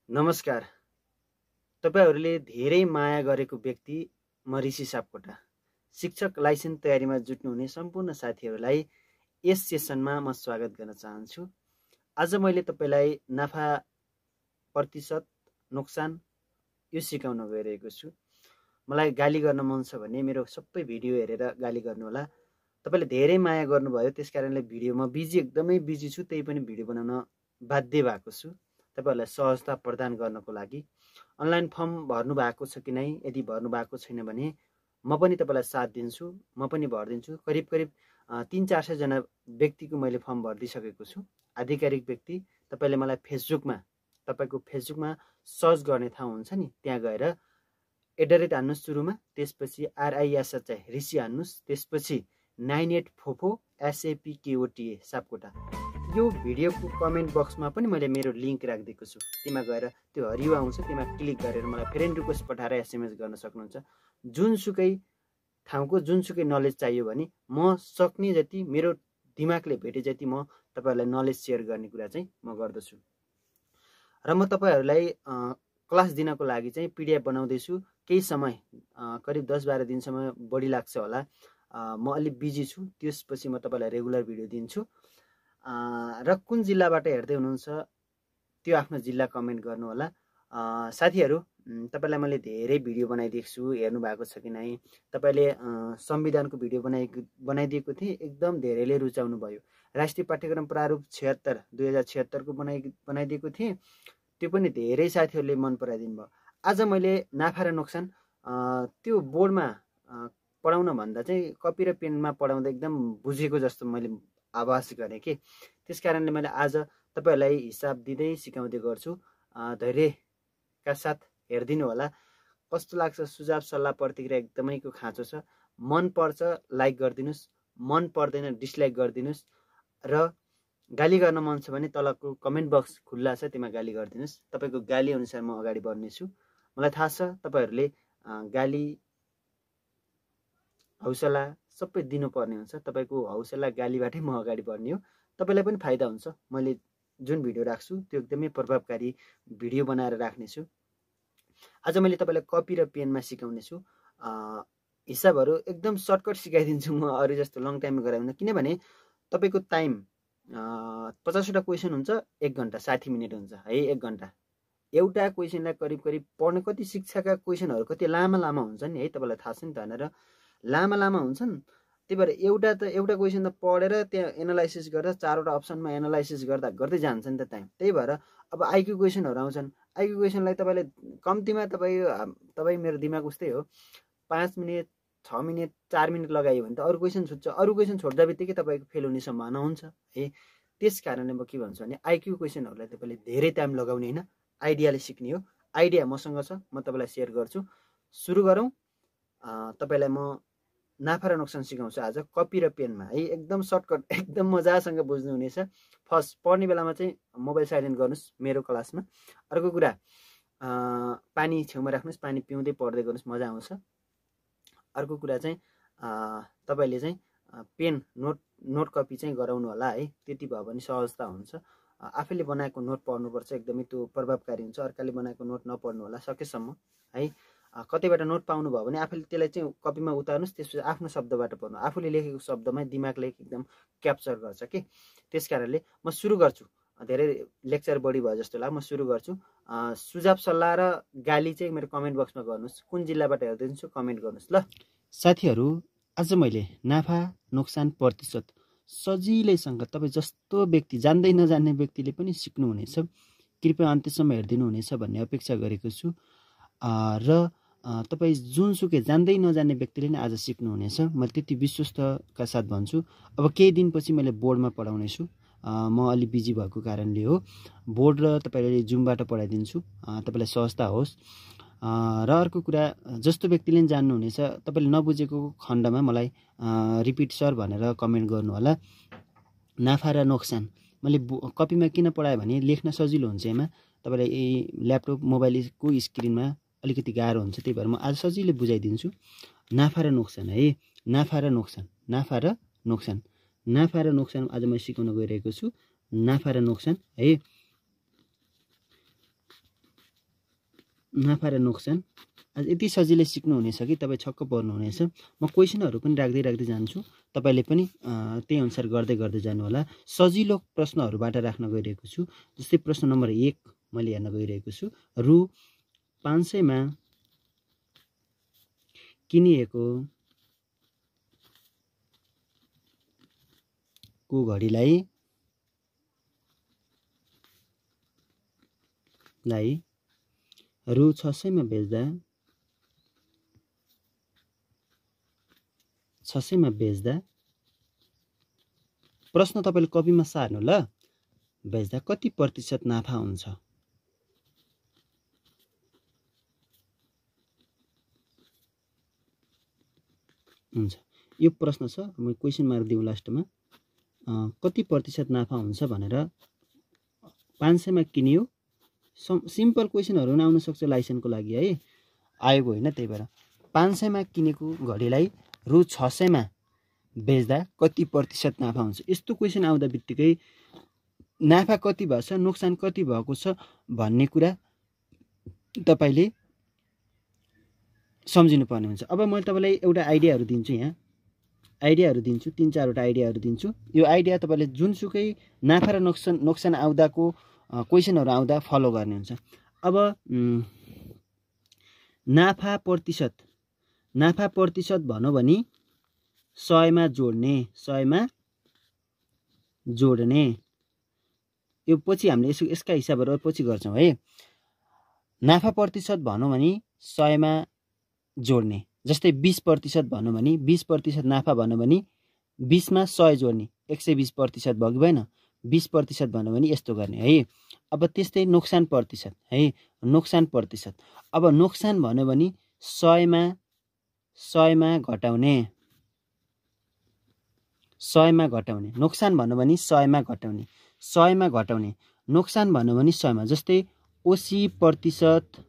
नमस्कार। तपाईहरूले धेरै माया गरेको व्यक्ति म ऋषि सापकोटा। शिक्षक लाइसेन्स तयारीमा जुट्नुहुने सम्पूर्ण साथीहरूलाई यस सेसनमा म स्वागत गर्न चाहन्छु। आज मैले तपाईलाई नाफा प्रतिशत नोक्सान यो सिकाउन गइरहेको छु। मलाई गाली गर्न मन छ भने मेरो सबै भिडियो हेरेर गाली गर्नु होला। तपाईले धेरै माया गर्नुभयो, त्यसकारणले भिडियो म एकदमै बिजी छु, त्यही पनि भिडियो बनाउन बाध्य भएको छु तपाईहरुलाई सहजता प्रदान गर्नको लागि। अनलाइन फर्म भर्नु भएको छ कि नै? यदि भर्नु भएको छैन भने म पनि तपाईलाई साथ दिन्छु, म पनि भर्दिन्छु। करिब 300-400 जना व्यक्तिको मैले फर्म भर्दिसकेको छु। आधिकारिक व्यक्ति। तपाईले मलाई फेसबुकमा, तपाईको फेसबुकमा सर्च गर्ने ठाउँ हुन्छ नि, त्यहाँ गएर @ हान्नुस् सुरुमा, त्यसपछि RISHI ऋषि हान्नुस्, त्यसपछि 9844SAPKOTA सापकोटा। यो भिडियोको कमेन्ट बक्समा पनि मैले मेरो लिङ्क राखिदिएको छु, त्यहाँ गएर त्यो हरियो आउँछ, त्यहाँ क्लिक गरेर मलाई फ्रेन्ड रिक्वेस्ट पठाएर SMS गर्न सक्नुहुन्छ। जुनसुकै ठाउँको जुनसुकै नलेज चाहियो भने म सक्ने जति, मेरो दिमागले भेटे जति म तपाईहरुलाई नलेज सेयर गर्ने कुरा चाहिँ म गर्दछु। र म तपाईहरुलाई क्लास दिनको लागि चाहिँ PDF बनाउँदै छु। केही समय करिब 10-12 दिनसम्म बढी लाग्छ होला। म अलि बिजी छु, त्यसपछि म तपाईलाई रेगुलर भिडियो दिन्छु। र कुन जिल्लाबाट हेर्दै हुनुहुन्छ त्यो आफ्नो जिल्ला कमेन्ट गर्नु होला। साथीहरु, तपाईलाई मैले धेरै भिडियो बनाइदिएको छु, हेर्नु भएको छ कि नै? तपाईले संविधानको भिडियो बनाइदिएको थिए, एकदम धेरैले रुचाउनु भयो। राष्ट्रिय पाठ्यक्रम प्रारूप 76 2076 को बनाइदिएको थिए, त्यो पनि धेरै साथीहरुले मन पराइदिनु भयो। आज मैले नाफा र नोक्सान त्यो बोर्डमा पढाउन भन्दा चाहिँ कपी र पेनमा पढाउँदा एकदम बुझेको जस्तो मैले आभास गरेँ के। त्यसकारणले मैले आज तपाईहरुलाई हिसाब दिँदै सिकाउँदै गर्छु। धैर्यका साथ हेर्दिनु होला। कस्तो लाग्छ? सुझाव सल्लाह प्रतिक्रिया एकदमैको खाँचो छ। मन पर्छ लाइक गरिदिनुस्, मन पर्दैन डिसलाइक गरिदिनुस्, र गाली गर्न मन छ भने तलको कमेन्ट बक्स खुल्ला छ, त्यहाँ गाली गरिदिनुस्। तपाईको गाली अनुसार म अगाडि बढ्नेछु। मलाई थाहा छ तपाईहरुले गाली हौसला सबै दिनुपर्ने हुन्छ। तपाईको हौसला गालीबाटै म अगाडि बढ्ने हो। तपाईलाई पनि फाइदा हुन्छ। मैले जुन भिडियो राख्छु त्यो एकदमै प्रभावकारी भिडियो बनाएर राख्नेछु। आज मैले तपाईलाई कपी र पेनमा सिकाउने छु। हिसाबहरु एकदम सर्टकट सिकाइदिन्छु म, अरु जस्तो लङ टाइम गराउँदिन। किनभने तपाईको टाइम 50 वटा क्वेशन हुन्छ, 1 घण्टा 60 मिनेट हुन्छ है। 1 घण्टा एउटा क्वेशनलाई करिब पढ्ने, कति शिक्षाका क्वेशनहरु कति लामा हुन्छन् नि है, तपाईलाई थाहा छ नि त हैन? र लामा हुन्छन्, त्यही भएर एउटा क्वेशन त पढेर त्यहाँ एनालाइसिस गर्दा 4 वटा अप्सनमा एनालाइसिस गर्दै जान्छ नि त टाइम। त्यही भएर अब IQ क्वेशनहरु आउँछन्, IQ क्वेशनलाई तपाईले कम्तिमा तपाई मेरो दिमाग उस्तै हो, 5 मिनेट 6 मिनेट 4 मिनेट लगायो भने त अरु क्वेशन छुट्छ। अरु क्वेशन छोड्दा बित्तिकै तपाईको फेल हुने सम्भावना हुन्छ है। त्यसकारणले म के भन्छु भने IQ क्वेशनहरुलाई तपाईले धेरै टाइम लगाउने हैन, आइडियाले सिक्ने हो। आइडिया मसँग छ, म तपाईलाई शेयर गर्छु। सुरु गरौँ। तपाईलाई म नाफा र नोक्सान सिकाउँछु आज कपी र पेनमा है। एकदम सर्टकट, एकदम मजासँग बुझ्नु हुनेछ। फर्स्ट, पढ्ने बेलामा चाहिँ मोबाइल साइलेन्ट गर्नुस् मेरो क्लासमा। अर्को कुरा, पानी छेउमा राख्नुस्, पानी पिउँदै पढ्दै गर्नुस्, मजा आउँछ। अर्को कुरा चाहिँ तपाईले चाहिँ पेन नोट कपी चाहिँ गराउनु होला है। त्यति भयो भने सहजता हुन्छ। आफैले बनाएको नोट पढ्नुपर्छ, एकदमै त्यो प्रभावकारी हुन्छ। अर्काले बनाएको नोट नपढ्नु होला सकेसम्म है। कतैबाट नोट पाउनु भयो भने आफैले त्यसलाई चाहिँ कपीमा उतार्नुस्, त्यसपछि आफ्नो शब्दबाट पढ्नु। आफूले लेखेको शब्दमा दिमागले एकदम क्याप्चर गर्छ के। त्यसकारणले म सुरु गर्छु। धेरै लेक्चर बढी भयो जस्तो लाग्यो, म सुरु गर्छु। सुझाव सल्लाह र गाली चाहिँ मेरो कमेन्ट बक्समा गर्नुस्। कुन जिल्लाबाट हेर्दैछु कमेन्ट गर्नुस् ल। साथीहरु, आज मैले नाफा नोक्सान प्रतिशत सजिलैसँग तपाई जस्तो व्यक्ति, जान्दै नजान्ने व्यक्तिले पनि सिक्नु हुनेछ। कृपया अन्त्यसम्म हेर्दिनु हुनेछ भन्ने अपेक्षा गरेको छु। र तपाई जुनसुकै जान्दै नजान्ने व्यक्तिले नै आज सिक्नु हुनेछ, म त्यति विश्वस्तका साथ भन्छु। अब केही दिनपछि मैले बोर्डमा पढाउने छु। म अलि बिजी भएको कारणले हो। बोर्ड र तपाईले जुमबाट पढाइदिन्छु, तपाईलाई सहजता होस्। र अर्को कुरा, जस्तो व्यक्तिले नि जान्नु हुनेछ, तपाईले नबुझेको खण्डमा मलाई रिपिट सर भनेर कमेन्ट गर्नु होला। नाफा र नोक्सान मैले कपीमा किन पढाएँ भने लेख्न सजिलो हुन्छ। यसमा तपाईलाई ल्यापटप मोबाइलको स्क्रिनमा अलिकति गाह्रो हुन्छ, त्यही भएर म आज सजिलै बुझाइदिन्छु। नाफा र नोक्सान है। नाफा र नोक्सान, नाफा र नोक्सान, नाफा र नोक्सान आज म सिकाउन गइरहेको छु। नाफा र नोक्सान है। नाफा र नोक्सान। आज यति सजिलै सिक्नुहुनेछ कि तपाईँ छक्क पर्नुहुनेछ। म क्वेसनहरू पनि राख्दै जान्छु, तपाईँले पनि त्यही अनुसार गर्दै जानु होला। सजिलो प्रश्नहरूबाट राख्न गइरहेको छु। जस्तै प्रश्न नम्बर 1 मैले हेर्न गइरहेको छु। रु 500 मा किनिएको को घडीलाई रु 600 मा बेच्दा प्रश्न तपाईले कपीमा सार्नु ल। बेच्दा कति प्रतिशत नाफा हुन्छ? यो प्रश्न छ, म क्वेसन मार्क दिउँ लास्टमा। कति प्रतिशत नाफा हुन्छ भनेर 500 मा किनियो। सिम्पल क्वेसनहरू पनि आउन सक्छ लाइसेन्सको लागि है, आएको होइन। त्यही भएर 500 मा किनेको घडीलाई रु 600 मा बेच्दा कति प्रतिशत नाफा हुन्छ? यस्तो क्वेसन आउँदा बित्तिकै नाफा कति भएको छ, नोक्सान कति भएको छ भन्ने कुरा तपाईले सम्झिनु पर्ने हुन्छ। अब मैले तपाईलाई एउटा आइडियाहरू दिन्छु, यहाँ आइडियाहरू दिन्छु, 3-4 वटा आइडियाहरू दिन्छु। यो आइडिया तपाईले जुनसुकै नाफा र नोक्सान आउँदाको क्वेसनहरू आउँदा फलो गर्ने हुन्छ। अब नाफा प्रतिशत भनौँ भने 100 मा जोड्ने यो पछि हामीले यसका हिसाबहरू पछि गर्छौँ है। नाफा प्रतिशत भनौँ भने 100 मा जोड्ने, जस्तै 20% भनौँ भने 20% नाफा भनौँ भने 20 मा 100 जोड्ने 120% भयो कि भएन? 20% भनौँ भने यस्तो गर्ने है। अब त्यस्तै नोक्सान प्रतिशत है, नोक्सान प्रतिशत। अब नोक्सान भन्यो भने 100 मा घटाउने, 100 मा घटाउने। नोक्सान भन्यो भने 100 मा घटाउने, 100 मा घटाउने। नोक्सान भन्यो भने 100 मा, जस्तै 80%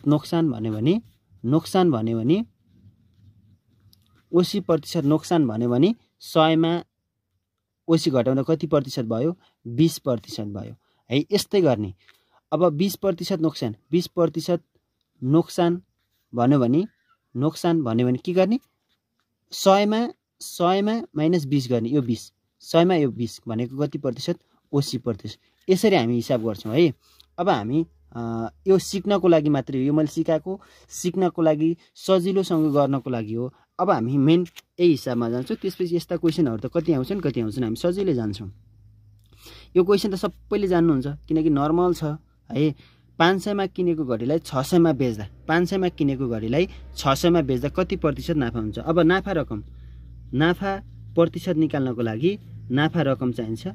नोक्सान भन्यो भने 80% नोक्सान भन्यो भने 100 मा 80 घटाउँदा कति प्रतिशत भयो? 20% भयो है। यस्तै गर्ने। अब 20% नोक्सान, 20% नोक्सान भन्यो भने के गर्ने? 100 मा माइनस 20 गर्ने, यो 20, 100 मा यो 20 भनेको कति प्रतिशत? 80%। यसरी हामी हिसाब गर्छौँ है। अब हामी यो सिक्नको लागि मात्रै हो, यो मैले सिकाएको सिक्नको लागि, सजिलोसँग गर्नको लागि हो। अब हामी मेन यही हिसाबमा जान्छौँ। त्यसपछि यस्ता क्वेसनहरू त कति आउँछन् हामी सजिलै जान्छौँ। यो क्वेसन त सबैले जान्नुहुन्छ किनकि नर्मल छ है। 500 मा किनेको घडीलाई 600 मा बेच्दा, 500 मा किनेको घडीलाई 600 मा बेच्दा कति प्रतिशत नाफा हुन्छ? अब नाफा प्रतिशत निकाल्नको लागि नाफा रकम चाहिन्छ।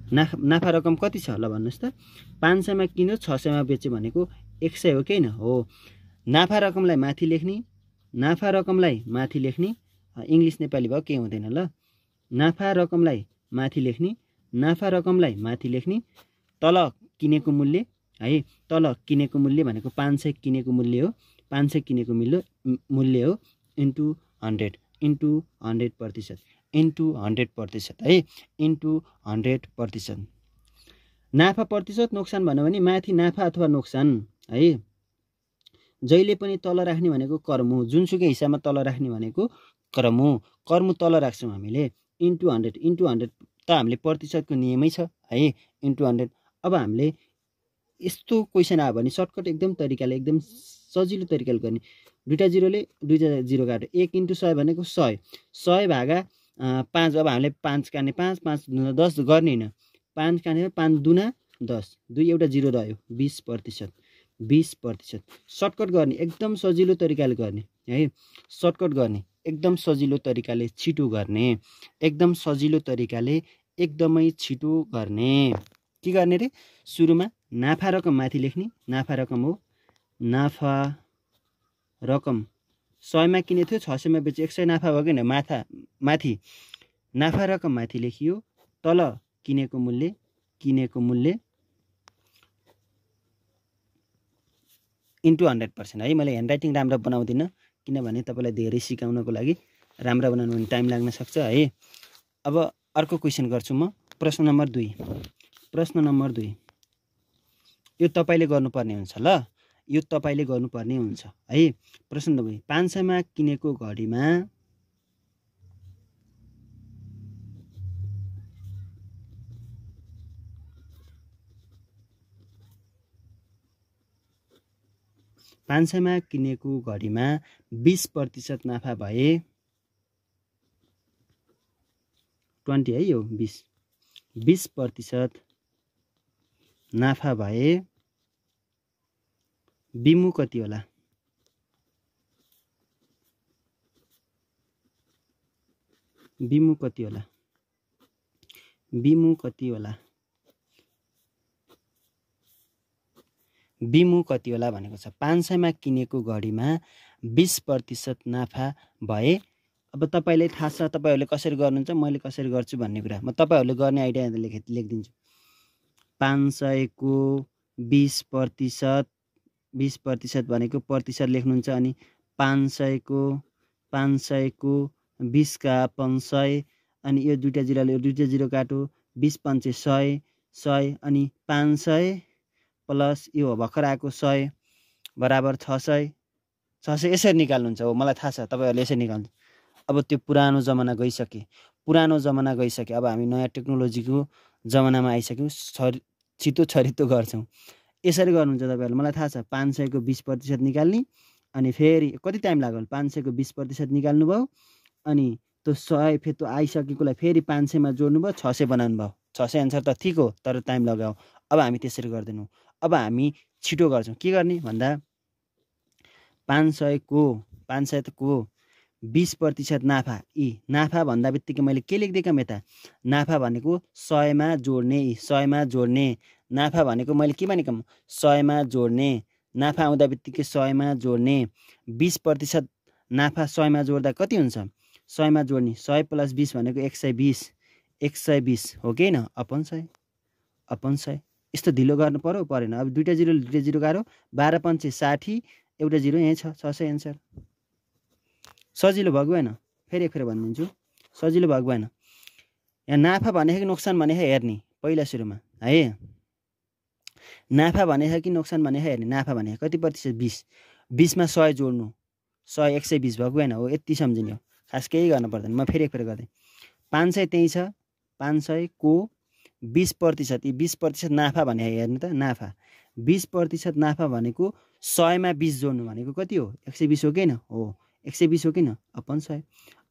नाफा रकम कति छ ल भन्नुहोस् त? 500 मा किन्यो, 600 मा बेच्यो भनेको 100 हो कि हैन? हो। नाफा रकमलाई माथि लेख्ने, इङ्ग्लिस नेपाली भयो केही हुँदैन ल। नाफा रकमलाई माथि लेख्ने, तल किनेको मूल्य है। तल किनेको मूल्य भनेको 500 किनेको मूल्य हो, 500 किनेको मूल्य हो इन्टु 100 प्रतिशत इन्टु 100% है, इन्टु 100%। नाफा प्रतिशत नोक्सान भन्यो भने माथि नाफा अथवा नोक्सान है। जहिले पनि तल राख्ने भनेको कर्म हो, जुनसुकै हिसाबमा तल राख्ने भनेको कर्म हो। कर्म तल राख्छौँ हामीले, इन्टु 100 त हामीले प्रतिशतको नियमै छ है, इन्टु 100। अब हामीले यस्तो क्वेसन आयो भने सर्टकट एकदम तरिकाले, एकदम सजिलो तरिकाले गर्ने। दुईटा जिरोले दुईटा जिरो काट्यो, 1 × 100 भनेको 100 भागा 5। अब हामीले 5 काट्ने, 5 दुना 10 गर्ने होइन, 5 काट्ने 5 दुना 10, 2 एउटा जिरो रह्यो, 20%। सर्टकट गर्ने, एकदम सजिलो तरिकाले गर्ने है। सर्टकट गर्ने, एकदम सजिलो तरिकाले छिटो गर्ने, एकदम सजिलो तरिकाले एकदमै छिटो गर्ने। के गर्ने रे? सुरुमा नाफा रकम माथि लेख्ने, नाफा रकम हो। नाफा रकम 100 मा किने थियो, 600 मा बेच्यो, 100 नाफा भयो कि माथि नाफा रकम माथि लेखियो, तल किनेको मूल्य इन्टु 100% है। मैले ह्यान्डराइटिङ राम्रो बनाउँदिनँ किनभने तपाईँलाई धेरै सिकाउनको लागि राम्रो बनाउनु भने टाइम लाग्न सक्छ है। अब अर्को क्वेसन गर्छु म। प्रश्न नम्बर 2 यो तपाईले गर्नुपर्ने हुन्छ ल, यो तपाईले गर्नुपर्ने हुन्छ है। प्रश्न नम्बर 500 मा किनेको घडीमा 500 मा किनेको घडीमा 20% नाफा भए 20 है, यो 20% नाफा भए बिमु कति होला? बिमु कति होला? बिमु कति होला? बिमु कति होला भनेको छ। 500 मा किनेको घडीमा 20% नाफा भए। अब तपाईलाई थाहा छ तपाईहरुले कसरी गर्नुहुन्छ, मैले कसरी गर्छु भन्ने कुरा म तपाईहरुले गर्ने आइडिया लेखिदिन्छु। 500 को 20% भनेको प्रतिशत लेख्नुहुन्छ, अनि 500 को 20 का 500, अनि यो दुईटा जिरो काटो, 20 5 100 100, अनि 500 प्लस यो भर्खर आएको 100 बराबर 600 यसरी निकाल्नुहुन्छ हो, मलाई थाहा छ तपाईहरुले यसरी निकाल्नु। अब त्यो पुरानो जमाना गइसके, अब हामी नयाँ टेक्नोलोजीको जमानामा आइसक्यौँ, छिटो छरितो गर्छौँ। यसरी गर्नुहुन्छ तपाईहरुले, मलाई थाहा छ। 500 को 20% निकाल्ने, अनि फेरि कति टाइम लाग्यो? 500 को 20% निकाल्नु भयो, अनि त्यो 100 फेरि त्यो आइसकेकोलाई फेरि 500 मा जोड्नु भयो, 600 बनाउनु भयो। 600 एन्सर त ठिक हो, तर टाइम लगाऊ। अब हामी त्यसरी गर्दैनौँ, अब हामी छिटो गर्छौँ। के गर्ने भन्दा 500 को 20% नाफा, नाफा भन्दा बित्तिकै मैले के लेख्दिएँ यता? नाफा भनेको 100 मा जोड्ने, 100 मा जोड्ने। नाफा भनेको मैले के भनेको? 100 मा जोड्ने। नाफा आउँदा बित्तिकै 100 मा जोड्ने। 20% नाफा 100 मा जोड्दा कति हुन्छ? 100 मा जोड्ने, 100 प्लस 20 भनेको 120 हो कि हैन? अपन 100 यस्तो ढिलो गर्नु पर्यो परेन? अब दुईटा जिरो गाह्रो, 12 5 60, एउटा जिरो यही छ, 600 एन्सर। सजिलो भएको भएन? फेरि एक फेरि भनिदिन्छु, सजिलो भएको भएन? यहाँ नाफा भनेको कि नोक्सान भनेको हेर्ने पहिला सुरुमा है। नाफा भनेको कि नोक्सान भनेको हेर्ने। नाफा भनेको कति प्रतिशत? 20 मा 100 जोड्नु, 100 120 भएको भएन हो, यति सम्झिने हो, खास केही गर्न पर्दैन। म फेरि एक फेरि गर्दै, 500 त्यही छ। 500 को 20%, यी 20% नाफा भने हेर्नु त, नाफा 20% नाफा भनेको 100 मा 20 जोड्नु भनेको कति हो? 120 हो कि हैन? हो, 120 हो किन? अपन 100।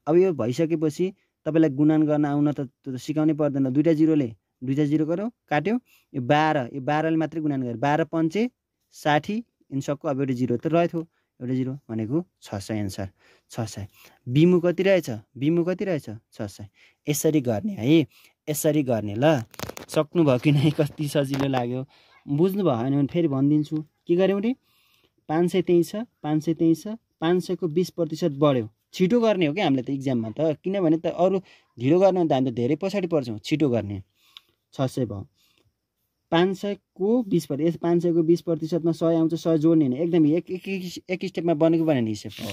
अब यो भइसकेपछि तपाईलाई गुणन गर्न आउन त सिकाउनै पर्दैन। दुईटा जिरो गरौ, काट्यो, यो 12 ले मात्रै गुणन गरे, 12 5 60 इन सक्को। अब एउटा जिरो त रहेथ्यो, एउटा जिरो भनेको 600 एन्सर। 600 बिमु कति रहेछ? 600। यसरी गर्ने है, यसरी गर्ने ल। सक्नुभयो कि नै? कति सजिलो लाग्यो? बुझ्नु भएन भने फेरि भनिदिन्छु। के गर्यौँ रे? 500 त्यही छ, 500 को 20% बढ्यो। छिटो गर्ने हो क्या हामीले त इक्जाममा त, किनभने त अरू ढिलो गर्ने भने त हामी त धेरै पछाडि पर्छौँ। छिटो गर्ने, 600 भयो। 500 को 20%, 500 को 20% मा 100 आउँछ, 100 जोड्ने होइन, एकदम एक स्टेपमा बनेको बनेन हिसाब हो।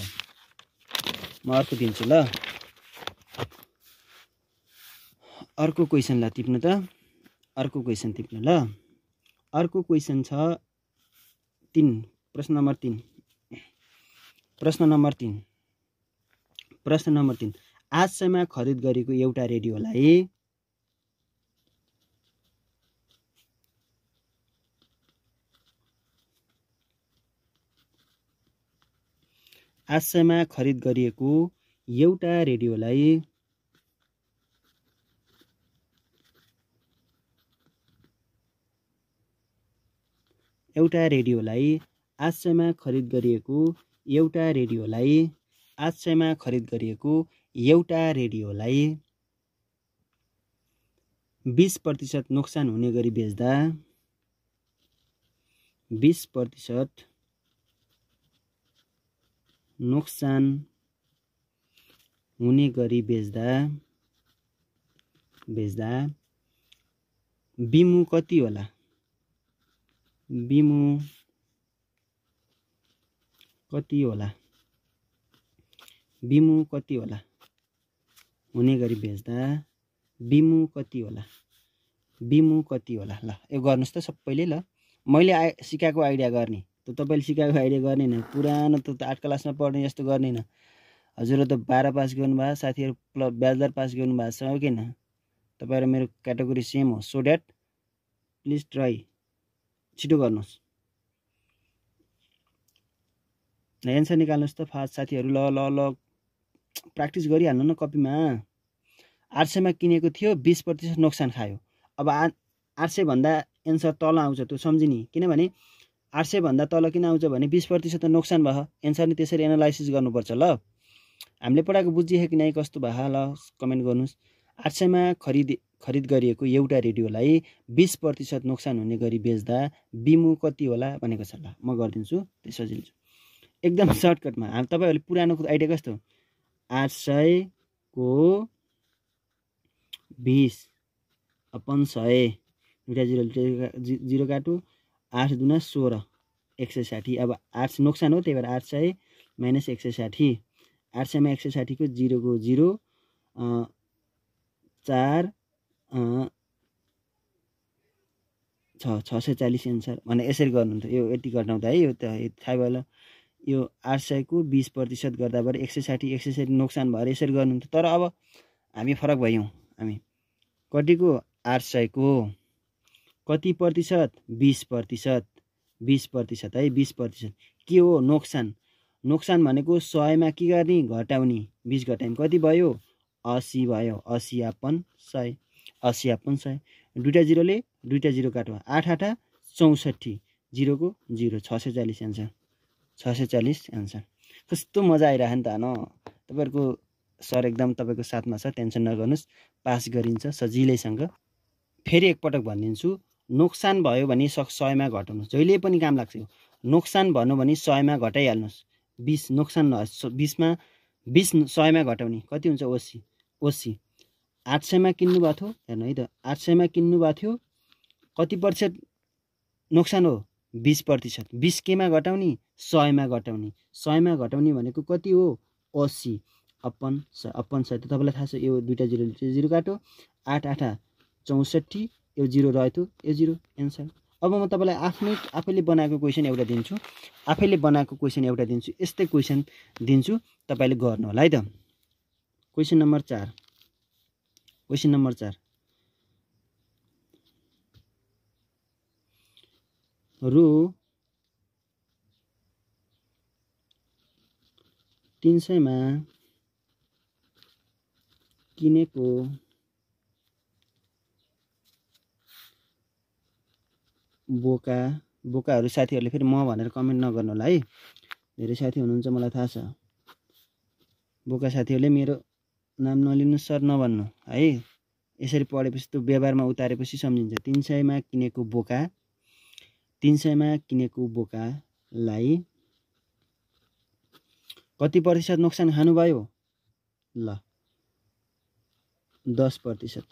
म अर्को दिन्छु ल। अर्को क्वेसन ल टिप्नु त, अर्को क्वेसन टिप्नु ल। अर्को क्वेसन छ 3, प्रश्न नम्बर 3। प्रश्न नम्बर 3 आजसम्म खरिद गरेको एउटा रेडियोलाई आजसम्म खरिद गरिएको एउटा रेडियोलाई आजसम्म खरिद गरिएको एउटा रेडियोलाई 20% नोक्सान हुने गरी बेच्दा 20% नोक्सान हुने गरी बेच्दा बिमु कति होला? बिमु कति होला? हुने गरी बेच्दा बिमु कति होला? ल यो गर्नुस् त सबैले ल। मैले सिकाएको आइडिया गर्ने, त तपाईँले सिकाएको आइडिया गर्ने न, पुरानो त 8 क्लासमा पढ्ने जस्तो गर्ने न। हजुरहरू त 12 पास गर्नुभएको, साथीहरू ब्याचलर पास गर्नुभएको छ हो किन? तपाईँहरू मेरो क्याटेगोरी सेम हो। सो द्याट प्लिज ट्राई, छिटो गर्नुहोस्। एन्सर निकाल्नुहोस् त फास्ट साथीहरू। ल ल ल प्र्याक्टिस गरिहाल्नु न कपीमा। 800 मा किनेको थियो, 20% नोक्सान खायो। अब 800 भन्दा एन्सर तल आउँछ, त्यो सम्झिने। किनभने 800 भन्दा तल किन आउँछ भने 20% त नोक्सान भयो। एन्सर नि त्यसरी एनालाइसिस गर्नुपर्छ। ल हामीले पढाएको बुझिए कि नै कस्तो भयो ल कमेन्ट गर्नुहोस्। 800 मा खरिद गरिएको एउटा रेडियोलाई 20% नोक्सान हुने गरी बेच्दा बिमु कति होला भनेको छ। ल म गरिदिन्छु, त्यो सजिलो छ एकदम सर्टकटमा। तपाईँहरूले पुरानो आइडिया कस्तो? 800 को 20/100, दुईटा जिरो काटु, 8 दुना 16, 160। अब 8 नोक्सान हो, त्यही भएर 800 माइनस 160। 800 मा 160 को 0 को 0, 4 640 एन्सर भने यसरी गर्नुहुन्छ। यो यति घटाउँदा है, यो त थाहा भयो। यो 800 को 20% गर्दा भएर 160 नोक्सान भएर यसरी गर्नुहुन्छ। तर अब हामी फरक भयौँ। हामी कतिको? 800 को कति प्रतिशत? 20%। 20% है, 20% के हो? नोक्सान। नोक्सान भनेको 100 मा के गर्ने? घटाउने। 20 घटाइम कति भयो? 80 भयो। 80/100, 80/100। दुईटा जिरोले दुईटा जिरो काट्यो, 8 8 64, 0 को 0, 640 एन्सर। 640 एन्सर। कस्तो मजा आइरह्यो नि त न। तपाईँहरूको सर एकदम तपाईँको साथमा छ, टेन्सन नगर्नुहोस्, पास गरिन्छ सजिलैसँग। फेरि एकपटक भनिदिन्छु, नोक्सान भयो भने 100 मा घटाउनुहोस्। जहिले पनि काम लाग्छ यो। नोक्सान भन्नु भने 100 मा घटाइहाल्नुहोस्। 20 नोक्सान 20 मा 20 100 मा घटाउने कति हुन्छ? 80। 80 800 मा किन्नु भएको थियो, हेर्नु है त, 800 मा किन्नु भएको थियो, कति प्रतिशत नोक्सान हो? 20%। 20 केमा घटाउने? 100 मा घटाउने। 100 मा घटाउने भनेको कति हो? 80/100। त तपाईँलाई थाहा छ, यो दुईटा जिरो काट्यो, 8 8 64, यो 0 रहेको थियो, यो 0 एन्सर। अब म तपाईँलाई आफैले बनाएको क्वेसन एउटा दिन्छु। यस्तै क्वेसन दिन्छु, तपाईँले गर्नु होला है त। Question number 4। रु 300 मा किनेको बोकाहरू साथीहरूले फेरि म भनेर कमेन्ट नगर्नु होला है। धेरै साथी हुनुहुन्छ, मलाई थाहा छ। बोका साथीहरूले मेरो नाम नलिनु, सर नभन्नु है। यसरी पढेपछि त्यो व्यवहारमा उतारेपछि सम्झिन्छ। 300 मा किनेको बोकालाई कति प्रतिशत नोक्सान खानुभयो? ल 10%।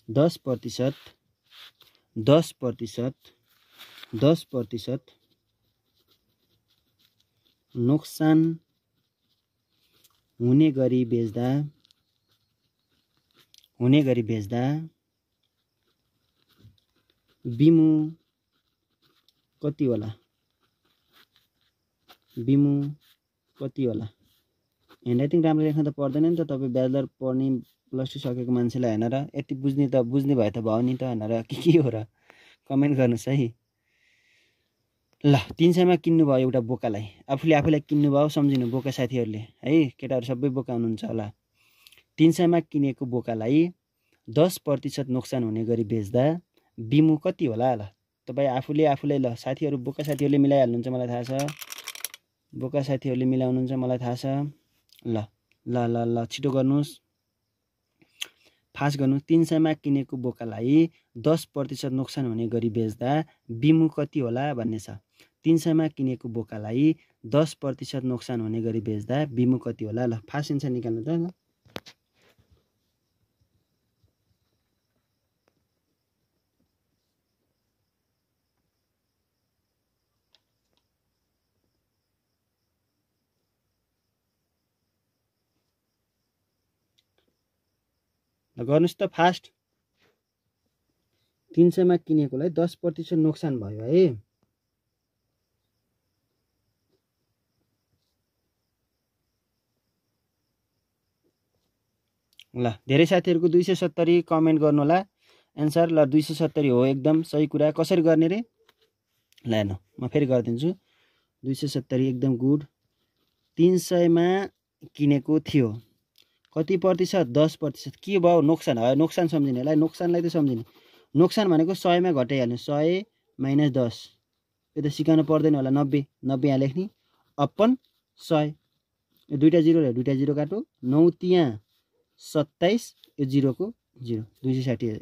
10% नोक्सान हुने गरी बेच्दा बिमु कति होला? ह्यान्डराइटिङ राम्रो लेख्न त पर्दैन नि त। तपाईँ ब्याचलर पढ्ने +2 सकेको मान्छेलाई हेरेर यति बुझ्ने भए त भयो नि त भनेर के हो र? कमेन्ट गर्नुहोस् है। ल 300 मा किन्नुभयो एउटा बोकालाई, आफूलाई किन्नुभयो सम्झिनु बोका साथीहरूले है। केटाहरू सबै बोका हुनुहुन्छ होला। 300 मा किनेको बोकालाई 10% नोक्सान हुने गरी बेच्दा बिमु कति होला? ल तपाईँ आफूलाई ल साथीहरू बोका साथीहरूले मिलाइहाल्नुहुन्छ, मलाई थाहा छ। बोका साथीहरूले मिलाउनुहुन्छ, मलाई थाहा छ। ल ल ल ल छिटो गर्नुहोस्, फास्ट गर्नु। 300 मा किनेको बोकालाई 10% नोक्सान हुने गरी बेच्दा बिमु कति होला भन्ने छ। 300 मा किनेको बोकालाई 10% नोक्सान हुने गरी बेच्दा बिमु कति होला? ल फास्ट एन्सर निकाल्नु त। गर्नुहोस् त फास्ट। 300 मा किनेकोलाई 10% नोक्सान भयो है। ल धेरै साथीहरुको 270 कमेन्ट गर्नु होला एन्सर। ल 270 हो एकदम सही कुरा। कसरी गर्ने रे? ल हेर्नु म फेरि गरिदिन्छु। 270 एकदम गुड। 300 मा किनेको थियो कति प्रतिशत? 10%। के भयो? नोक्सान हो। नोक्सान सम्झिने होला। नोक्सानलाई त सम्झिने। नोक्सान भनेको 100 मा घटाइहाल्नु। 100 - 10 यो त सिकाउनु पर्दैन होला। 90 90 यहाँ लेख्ने अपन 100 यो दुईटा जिरो ले दुईटा जिरो काटो 9 त्यहाँ 27 यो जिरोको जिरो 260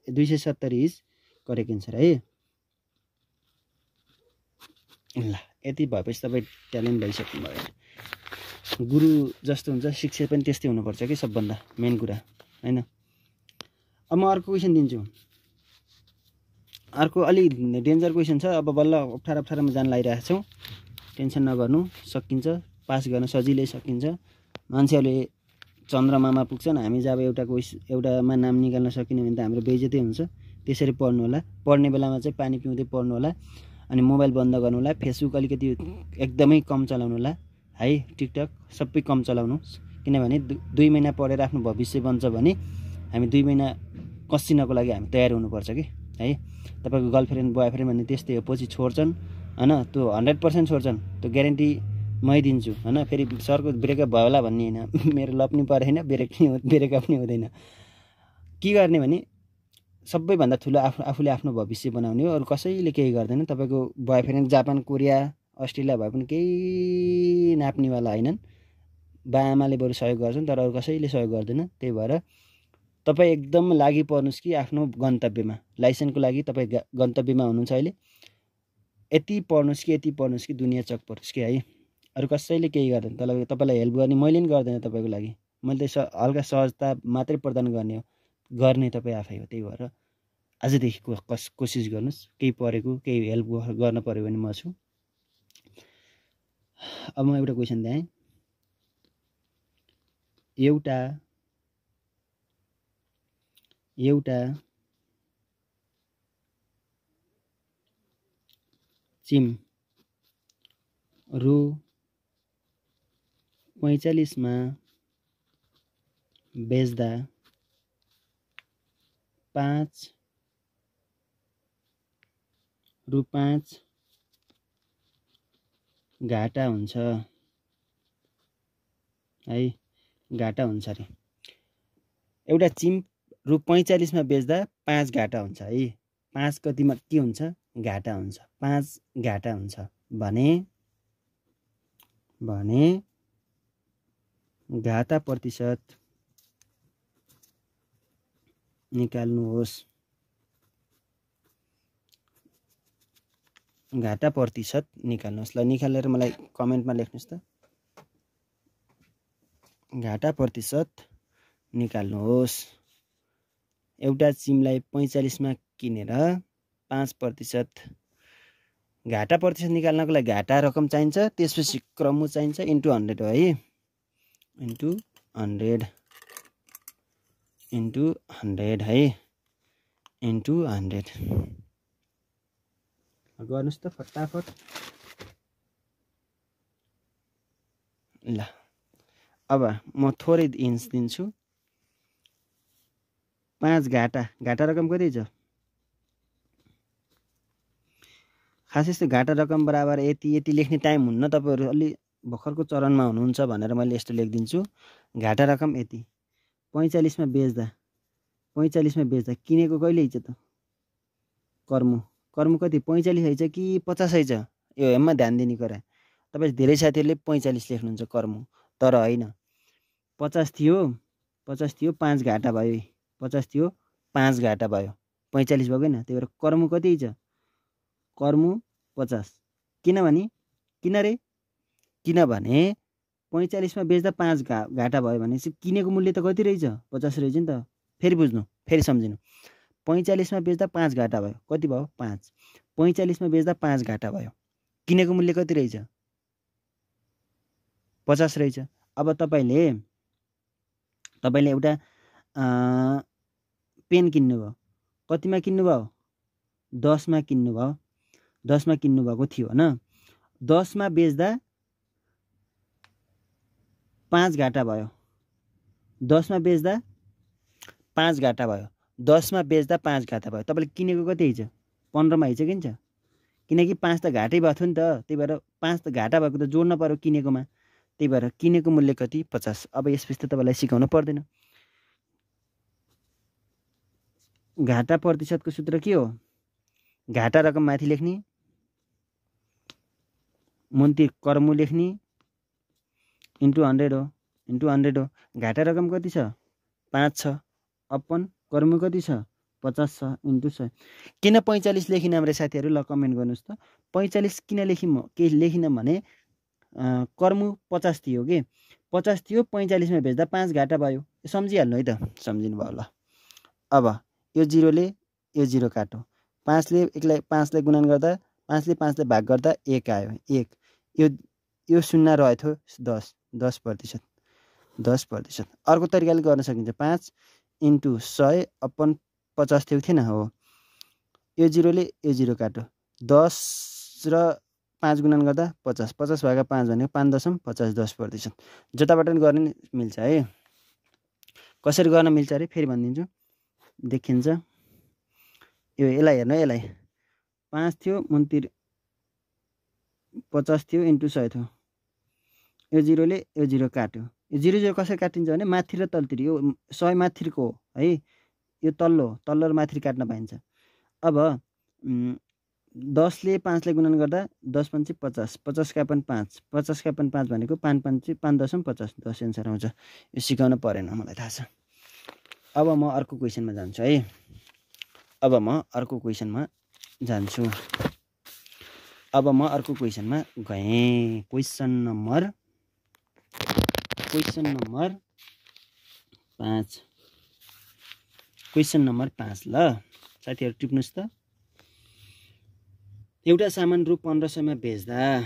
270 इज करेक्ट एन्सर है। ल यति भएपछि तपाईँ ट्यालेन्ट भइसक्नु भयो। गुरु जस्तो हुन्छ शिक्षा पनि त्यस्तै हुनुपर्छ कि सबभन्दा मेन कुरा हैन। अब म अर्को क्वेसन दिन्छु। अर्को अलि डेन्जर क्वेसन छ। अब बल्ल 18 मा जान लागिरहेको छौँ। टेन्सन नगर्नु सकिन्छ। पास गर्न सजिलै सकिन्छ। मान्छेहरूले चन्द्रमामा पुग्छन्। हामी जब एउटामा नाम निकाल्न सकिने भने त हाम्रो बेइज्जतै हुन्छ। त्यसरी पढ्नु होला। पढ्ने बेलामा चाहिँ पानी पिउँदै पढ्नु होला। अनि मोबाइल बन्द गर्नु होला। फेसबुक अलिकति एकदमै कम चलाउनु होला है। टिकटक सबै कम चलाउनुहोस्। किनभने 2 महिना पढेर आफ्नो भविष्य बन्छ भने हामी 2 महिना कसिनको लागि हामी तयार हुनुपर्छ कि है। तपाईको गर्लफ्रेन्ड बोयफ्रेन्ड भन्ने त्यस्तै हो। पछि छोड्छन् हैन। त्यो 100% छोड्छन्। त्यो ग्यारेन्टी मै दिन्छु हैन। फेरि सरको ब्रेकअप भयो होला भन्ने हैन। मेरो लप नि परेन ब्रेकअप नि हुँदैन। के गर्ने भने सबैभन्दा ठुलो आफूले आफ्नो भविष्य बनाउने हो। अरु कसैले केही गर्दैन। तपाईको बोयफ्रेन्ड जापान कोरिया अस्ट्रेलिया भए पनि केही नाप्नेवाला हैनन्। बाआमाले बरु सहयोग गर्छन् तर अरु कसैले सहयोग गर्दैन। त्यही भएर तपाई एकदम लागि पर्नुस् कि आफ्नो गन्तव्यमा। लाइसेन्सको लागि तपाई गन्तव्यमा हुनुहुन्छ अहिले। यति पढ्नुस् कि दुनिया चक परोस् कि है। अरु कसैले केही गर्दैन। तपाईलाई हेल्प गर्ने मैले नि गर्दैन तपाईको लागि। मैले त हल्का सहजता मात्रै प्रदान गर्ने हो। गर्ने तपाई आफै हो। त्यही भएर आजदेखि कोसिस गर्नुस्। केही परेको केही हेल्प गर्न पर्यो भने म छु। अब म एउटा क्वेशन दिएँ। एउटा चिम रु 45 मा बेच्दा 5 घाटा हुन्छ है। घाटा हुन्छ रे। एउटा चिम रु 45 मा बेच्दा 5 घाटा हुन्छ है। 5 कतिमा के हुन्छ? घाटा हुन्छ। 5 घाटा हुन्छ भने घाटा प्रतिशत निकाल्नुहोस्। घाटा प्रतिशत निकाल्नुहोस्। ल निकालेर मलाई कमेन्टमा लेख्नुस् त। घाटा प्रतिशत निकाल्नुहोस्। एउटा चिमलाई 45 मा किनेर 5% घाटा प्रतिशत निकाल्नको लागि घाटा रकम चाहिन्छ। त्यसपछि क्रमु चाहिन्छ इन्टु 100 हो है। इन्टु 100 है। इन्टु 100 गर्नुस् त फटाफट। ल अब म थोरै हिन्ट्स दिन्छु। 5 घाटा रकम कति छ? खास यस्तो घाटा रकम बराबर यति लेख्ने टाइम हुन्न। तपाईहरु अलि भर्खरको चरणमा हुनुहुन्छ भनेर मैले यस्तो लेखिदिन्छु। घाटा रकम यति 45 मा बेच्दा किनेको कहिले छ त? कर्म कति 45 हैछ कि 50 हैछ? यो हेममा ध्यान दिने कुरा। तपाई धेरै साथीहरुले 45 लेख्नुहुन्छ कर्म तर हैन। 50 थियो 5 घाटा भयो। 50 थियो 5 घाटा भयो 45 भयो हैन। त्यही भएर कर्म कति छ? कर्म 50। किनभने 45 मा बेच्दा 5 घाटा भयो भनेपछि किनेको मूल्य त कति रहेछ? 50 रहेछ नि त। फेरि बुझ्नु, फेरि सम्झिनु। 45 मा बेच्दा 5 घाटा भयो। कति भयो? 5। 45 मा बेच्दा 5 घाटा भयो। किनेको मूल्य कति रहेछ? 50 रहेछ। अब तपाईले एउटा पेन किन्नु भयो। कतिमा किन्नु भयो? 10 मा किन्नुभयो, 10 मा किन्नुभएको थियो हैन। 10 मा बेच्दा 5 घाटा भयो, 10 मा बेच्दा 5 घाटा भयो, 10 मा बेच्दा 5 घाटा भयो। तपाईले किनेको कति हिजो? 15 मा हिजो किन्छ, किनकि 5 त घाटै भएको थियो नि त, त्यही भएर 5 त घाटा भएको त जोड्न पर्यो किनेकोमा, त्यही भएर किनेको मूल्य कति? 50। अब यसपछि त तपाईलाई सिकाउन पर्दैन। घाटा प्रतिशतको सूत्र के हो? घाटा रकम माथि लेख्ने, मुन्तिर कर्मु लेख्ने, इन्टु 100 हो, इन्टु 100 हो। घाटा रकम कति छ? 5 छ, अपन कर्मु कति छ? 50 छ, इन्टु 100। किन 45 लेखिन हाम्रो साथीहरु? ल कमेन्ट गर्नुस् त। 45 किन लेखिम? के लेखिन भने कर्मु 50 थियो के, 50 थियो, 45 मा बेच्दा 5 घाटा भयो। सम्झिहाल्नु है त, सम्झिनु भयो ल। अब यो 0 ले यो 0 काटो, 5 ले 5 लाई गुणन गर्दा, 5 ले 5 लाई भाग गर्दा 1 आयो, 1। यो शून्य रहेथ्यो 10%, 10%। अर्को तरिकाले गर्न सकिन्छ, 5 इन्टु 100 अपन 50 थियो थिएन हो। यो 0 ले यो 0 काटो, 10 र 5 गुणन गर्दा 50, 50 भागा 5 भनेको 5.50, 10%। जताबाट पनि गर्न मिल्छ है। कसरी गर्न मिल्छ अरे फेरि भनिदिन्छु, देखिन्छ। यो यसलाई हेर्नु, यसलाई 5 थियो, मुन्तिर 50 थियो, इन्टु 100 थियो। यो 0 ले यो 0 काट्यो। यो 0 0 कसरी काटिन्छ भने माथि र तलतिर, यो 100 माथिको हो है, यो तल्लो र माथि काट्न पाइन्छ। अब 10 ले 5 लाई गुणन गर्दा 10 पंचे 50, 50 का पनि 5, 50 का पनि 5 भनेको 5 पंचे 5.50, 10 एन्सर आउँछ। यो सिकाउन परेन, मलाई थाहा छ। अब म अर्को क्वेशनमा जान्छु है। अब म अर्को क्वेशनमा गएँ। Question number 5। क्वेशन नम्बर 5 ल साथीहरु टिप्नुस् त। एउटा सामान रु 1500 मा बेच्दा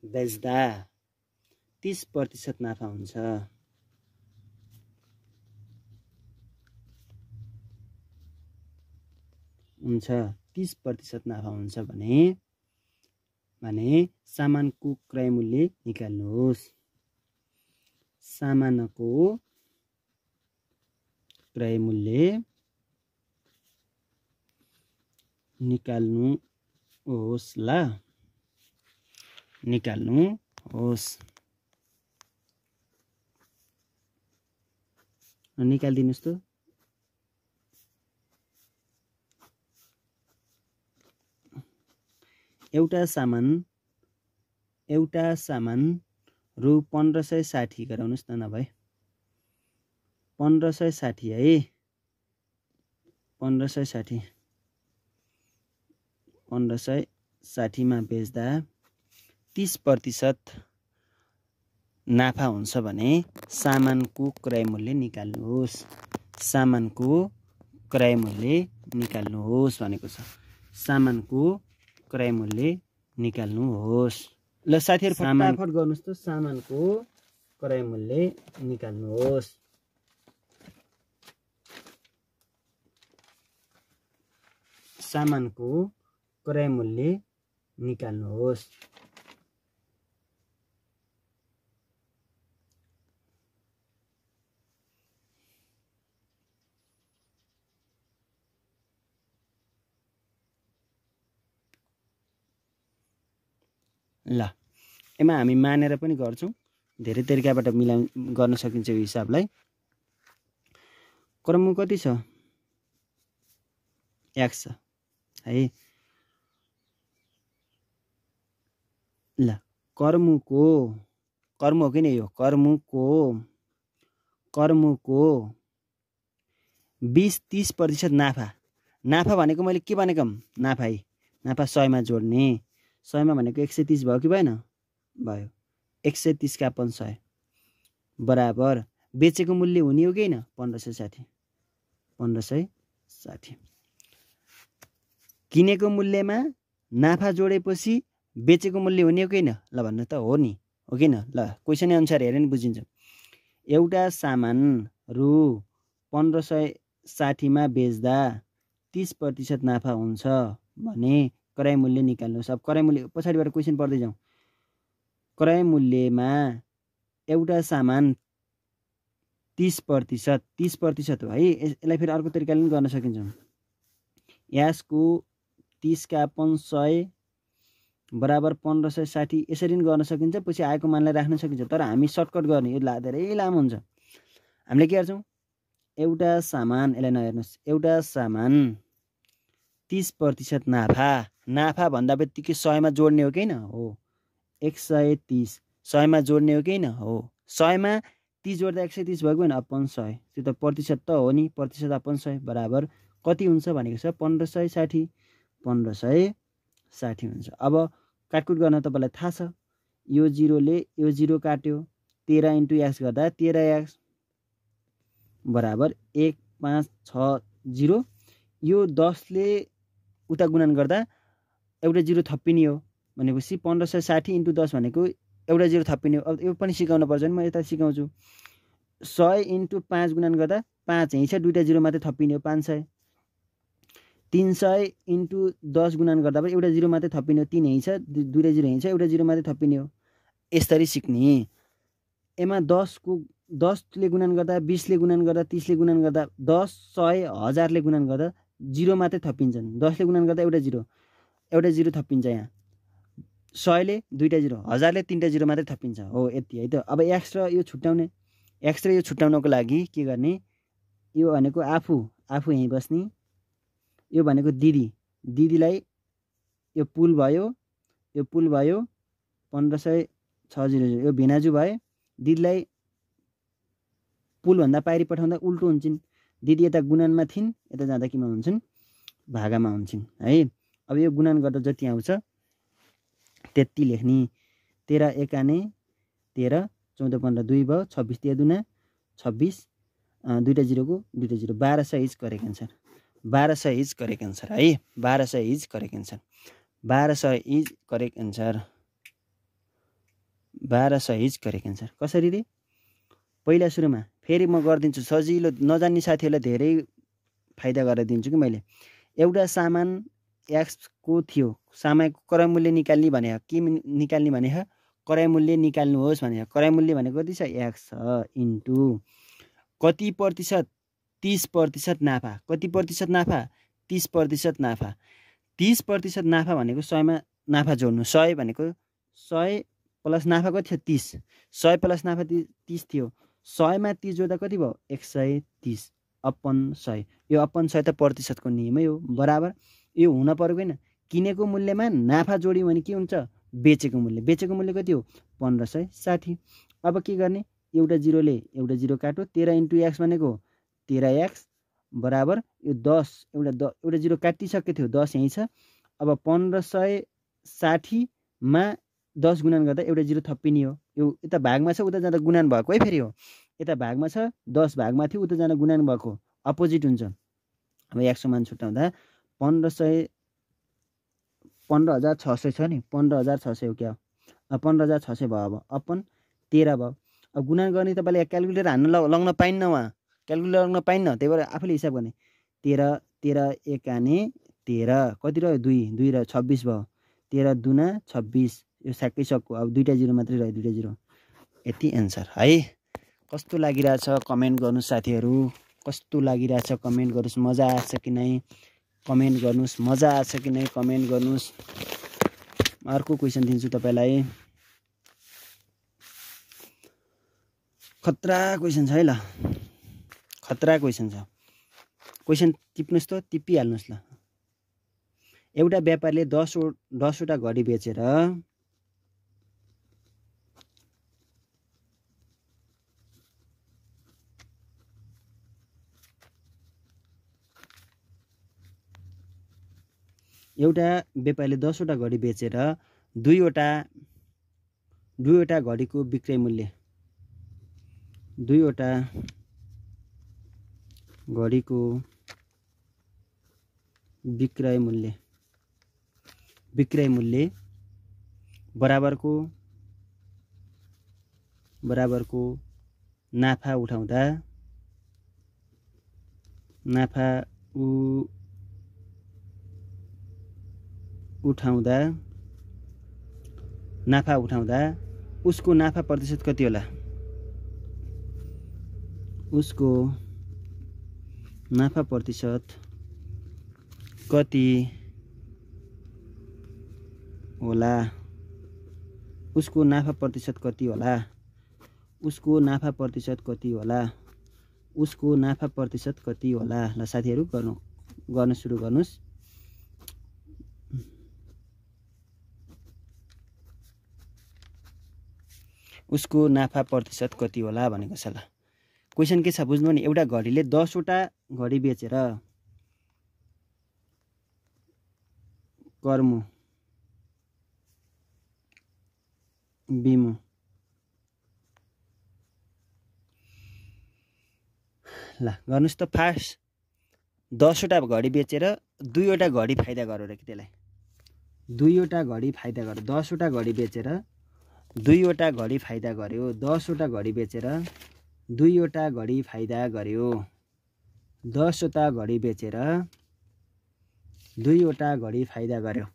बेच्दा 30% नाफा हुन्छ। हुन्छ 30% नाफा हुन्छ भने सामानको क्रय मूल्य निकाल्नुहोस्। सामानको क्रय मूल्य निकाल्नुहोस् ल, निकाल्नुहोस्। निकाल्दिनुस् त। एउटा सामान रु 1560 गराउनुस् न नभए 1560 है, 1560 मा बेच्दा 30% नाफा हुन्छ भने सामानको क्रय मूल्य निकाल्नुहोस्। सामानको क्रय मूल्य निकाल्नुहोस् भनेको छ। सामानको क्रय मूल्य निकाल्नुहोस्। ल साथीहरु फटाफट गर्नुस् त। सामानको क्रय मूल्य निकाल्नुहोस्। सामानको क्रय मूल्य निकाल्नुहोस्। ल एमा हामी मानेर पनि गर्छौं, धेरै तरिकाबाट गर्न सकिन्छ यो हिसाबलाई। क्रम कति छ? x छ है। ल कर्म हो कि नै यो कर्मको 20-30% नाफा भनेको मैले के भनेको? नाफा है, नाफा 100 मा जोड्ने। 100 मा भनेको 130 भयो कि भएन? भयो। 130 का 100 बराबर बेचेको मूल्य हुने हो कि हैन? 1560। किनेको मूल्यमा नाफा जोडेपछि बेचेको मूल्य हुने हो कि होइन? ल भन्नु त, हो नि, हो कि न? ल क्वेसन अनुसार हेरे नि बुझिन्छ। एउटा सामान रु 1560 मा बेच्दा 30% नाफा हुन्छ भने क्रय मूल्य निकाल्नुहोस्। अब क्रय मूल्य पछाडिबाट क्वेसन पढ्दै जाउँ। क्रय मूल्यमा एउटा सामान 30% हो है। यसलाई फेरि अर्को तरिकाले पनि गर्न सकिन्छ। यसको 30 का 500 बराबर 1560 यसरी पनि गर्न सकिन्छ। पछि आएको मानलाई राख्न सकिन्छ। तर हामी सर्टकट गर्ने, यो धेरै लामो हुन्छ। हामीले के गर्छौँ? एउटा सामान, यसलाई नहेर्नुहोस्, एउटा सामान 30% नाफा भन्दा बित्तिकै 100 मा जोड्ने हो कि होइन? हो। 130 100 मा जोड्ने हो कि होइन? हो। 100 मा 30 जोड्दा 130 भएको होइन? अपन 100, त्यो त प्रतिशत त हो नि, प्रतिशत अपन 100 बराबर कति हुन्छ भनेको छ? 1560 हुन्छ। अब काटकुट गर्न तपाईँलाई थाहा छ, यो जिरोले यो जिरो काट्यो, 13 × x गर्दा 13x बराबर 1560। यो 10 ले उता गुणन गर्दा एउटा जिरो थपिने हो भनेपछि 1560 × 10 भनेको एउटा जिरो थपिने हो। अब यो पनि सिकाउनु पर्छ नि, म यता सिकाउँछु। 100 × 5 गुणन गर्दा 5 हिँड्छ, दुईटा जिरो मात्रै थपिने हो, 500। 300 × 10 गुणन गर्दा पनि एउटा जिरो मात्रै थपिने हो, 3 हिँड्छ, दुईटा जिरो हिँड्छ, एउटा जिरो मात्रै थपिने हो। यसरी सिक्ने। एमा 10 ले गुणन गर्दा, 20 ले गुणन गर्दा, 30 ले गुणन गर्दा, 10, 100, 1000 ले गुणन गर्दा जिरो मात्रै थपिन्छन्। 10 ले गुणन गर्दा एउटा जिरो थपिन्छ यहाँ। 100 ले दुईटा जिरो, 1000 ले तीनटा जिरो मात्रै थपिन्छ। हो, यति है त। अब एक्स र यो छुट्याउनको लागि के गर्ने? यो भनेको आफू यहीँ बस्ने, यो भनेको दिदीलाई यो पुल भयो 1560, यो भिनाजु भयो। दिदीलाई पुलभन्दा पारी पठाउँदा उल्टो हुन्छन्। दिदी यता गुणनमा थिइन्, यता जाँदा केमा हुन्छन्? भागामा हुन्छन् है। अब यो गुणन गर्दा जति आउँछ त्यति लेख्ने। 13 एकाने 13, 14 15 2 भयो, 26 3 दुना 26, दुईटा जिरोको दुईटा zero, 1200 is correct answer. 1200 is correct answer है। 1200 is correct answer. 1200 is correct answer. 1200 is correct answer. कसरी रे? पहिला सुरुमा फेरि म गरिदिन्छु, सजिलो, नजान्ने साथीहरूलाई धेरै फाइदा गरेर दिन्छु कि मैले। एउटा सामान एक्स को थियो, सामानको क्रय मूल्य निकाल्ने भने के निकाल्ने भने क्रय मूल्य निकाल्नुहोस् भने। क्रय मूल्य भनेको कति छ? एक्स इन्टु कति प्रतिशत? 30% नाफा। कति प्रतिशत नाफा? 30% नाफा। 30% नाफा भनेको 100 मा नाफा जोड्नु। 100 भनेको 100 प्लस नाफा कति थियो? 30। 100 प्लस नाफा 30 थियो। 100 मा 30 जोड्दा कति भयो? 130 अपन 100। यो अपन 100 त प्रतिशतको नियमै हो, बराबर यो हुन पर्यो होइन। किनेको मूल्यमा नाफा जोड्यौँ भने के हुन्छ? बेचेको मूल्य। बेचेको मूल्य कति हो? 1560। अब के गर्ने? एउटा जिरोले एउटा जिरो काट्यो, 13 × x भनेको 13x बराबर यो 10, एउटा जिरो काटिसकेको थियो, 10 यहीँ छ। अब 1560 मा 10 गुणन गर्दा एउटा जिरो थपिने हो। यो यता भागमा छ, उता जाँदा गुणन भएको है। फेरि हो, यता भागमा छ, 10 भागमा थियो, उता जाँदा गुणन भएको, अपोजिट हुन्छ। अब एक्सको मान छुट्याउँदा 15600 छ नि, 15600 हो क्या? 15600 भयो। अब अपन 13 भयो। अब गुणन गर्ने तपाईँले क्यालकुलेटर हान्न लगाउन पाइन्न, उहाँ क्यालकुलेटर लगाउन पाइन्न, त्यही भएर आफूले हिसाब गर्ने। 13 एकाने 13 कति रह्यो? 2 र 26 भयो। 13 दुना 26, यो स्याक्कै सक्को। अब दुईटा जिरो मात्रै रह्यो, दुईटा जिरो। यति एन्सर है। कस्तो लागिरहेछ कमेन्ट गर्नुहोस् साथीहरू, कस्तो लागिरहेछ कमेन्ट गर्नुहोस्। मजा आएछ कि नै कमेन्ट गर्नुहोस्, मजा आएछ कि नै कमेन्ट गर्नुहोस्। अर्को क्वेसन दिन्छु तपाईँलाई। खतरा क्वेसन छ है। ल खतरा क्वेसन छ। क्वेसन टिप्नुहोस् त, टिपिहाल्नुहोस् ल। एउटा व्यापारीले 10वटा घडी बेचेर दुईवटा घडीको बिक्री मूल्य, दुईवटा घडीको विक्रय मूल्य बराबरको नाफा उठाउँदा उसको नाफा प्रतिशत कति होला? उसको नाफा प्रतिशत कति होला? उसको नाफा प्रतिशत कति होला? उसको नाफा प्रतिशत कति होला? उसको नाफा प्रतिशत कति होला? ल साथीहरु गर्न सुरु गर्नुस्। उसको नाफा प्रतिशत कति होला भनेको छ। ल क्वेशन के छ बुझ्नु नि। एउटा घडीले 10 वटा घडी बेचेर कर्मु बिमु ल गर्नुस् त। फास्ट 10 वटा घडी बेचेर 2 वटा घडी फाइदा गर्यो रे कि त्यसलाई 2 वटा घडी फाइदा गर्यो। 10 वटा घडी बेचेर 2 वटा घडी फाइदा गर्यो। 10 वटा घडी बेचेर 2 वटा घडी फाइदा गर्यो। 10 वटा घडी बेचेर 2 वटा घडी फाइदा गर्यो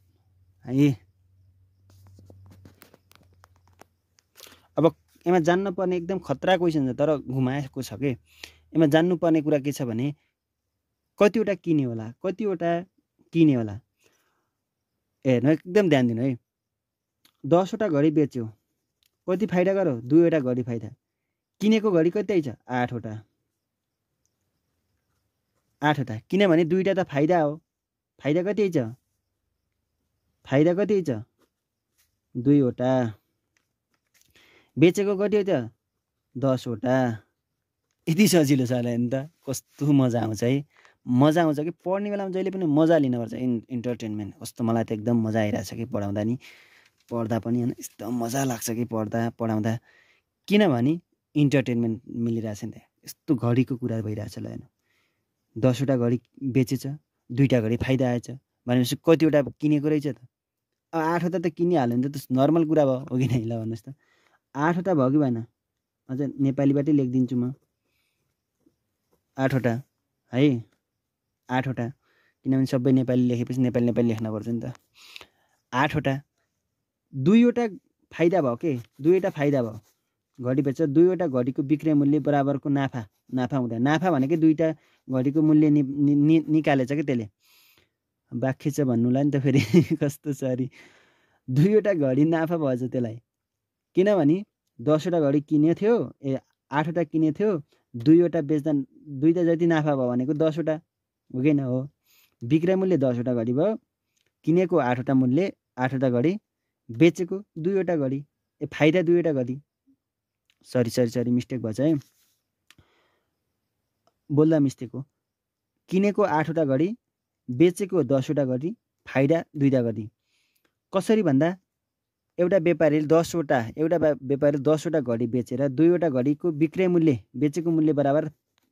है। अब यसमा जान्न पर्ने एकदम खतरा क्वेशन छ तर घुमाएको छ के। यसमा जान्नु पर्ने कुरा के छ भने कतिवटा किने होला, कतिवटा किने होला। हेर्नु एकदम ध्यान दिनु है। 10 वटा घडी बेच्यो, कति फाइदा गर्यो? 2 वटा घडी फाइदा। किनेको घडी कति छ? 8 वटा। 8 वटा किनभने 2टा त फाइदा हो। फाइदा कति छ? फाइदा कति छ? 2 वटा। बेचेको कति छ? 10 वटा। यति सजिलो छ होला नि त। कस्तो मजा आउँछ है। मजा आउँछ कि पढ्ने बेलामा जहिले पनि मजा लिनुपर्छ। इन्टरटेनमेन्ट कस्तो मलाई त एकदम मजा आइरहेछ कि पढाउँदा नि। पढ्दा पनि हैन यस्तो मजा लाग्छ कि पढाउँदा किनभने इन्टरटेनमेन्ट मिलिरहेछ नि त। यस्तो घडीको कुरा भइरहेछ ल हेर्नु। 10 वटा घडी बेचेछ, 2टा घडी फाइदा आएछ भनेपछि कतिवटा किनेको रहेछ त? 8 वटा त किनिहाल्यो नि त। नर्मल कुरा भयो हो कि नै? ल भन्नुहोस् त 8 वटा भयो कि भएन? अझ नेपालीबाटै लेखिदिन्छु म। 8 वटा है। 8 वटा किनभने सबै नेपाली लेखेपछि नेपाली लेख्न पर्छ नि त। 8 वटा 2 वटा फाइदा भयो के। 2 वटा फाइदा भयो। घडी बेच्छ 2 वटा घडीको विक्रय मूल्य बराबरको नाफा हुँदा। नाफा भनेको 2टा घडीको मूल्य निकालेछ के त्यसले। वाक्य छ भन्नुलाई नि त फेरि कस्तो सरी। 2 वटा घडी नाफा भएछ त्यसलाई किनभने 10 वटा घडी किने थियो 8 वटा किने थियो। 2 वटा बेच्दा 2टा जति नाफा भयो भनेको 10 वटा हो कि न हो। विक्रय मूल्य 10 वटा घडी भयो। किनेको 8 वटा मूल्य 8 वटा घडी। बेचेको 2 वटा घडी। फाइदा 2 वटा घडी। सरी मिस्टेक भएछ है। बोल्दा मिस्टेक हो। किनेको 8 वटा घडी, बेचेको 10 वटा घडी, फाइदा 2टा घडी। कसरी भन्दा एउटा व्यापारीले 10 वटा घडी बेचेर 2 वटा घडीको विक्रय मूल्य बेचेको मूल्य बराबर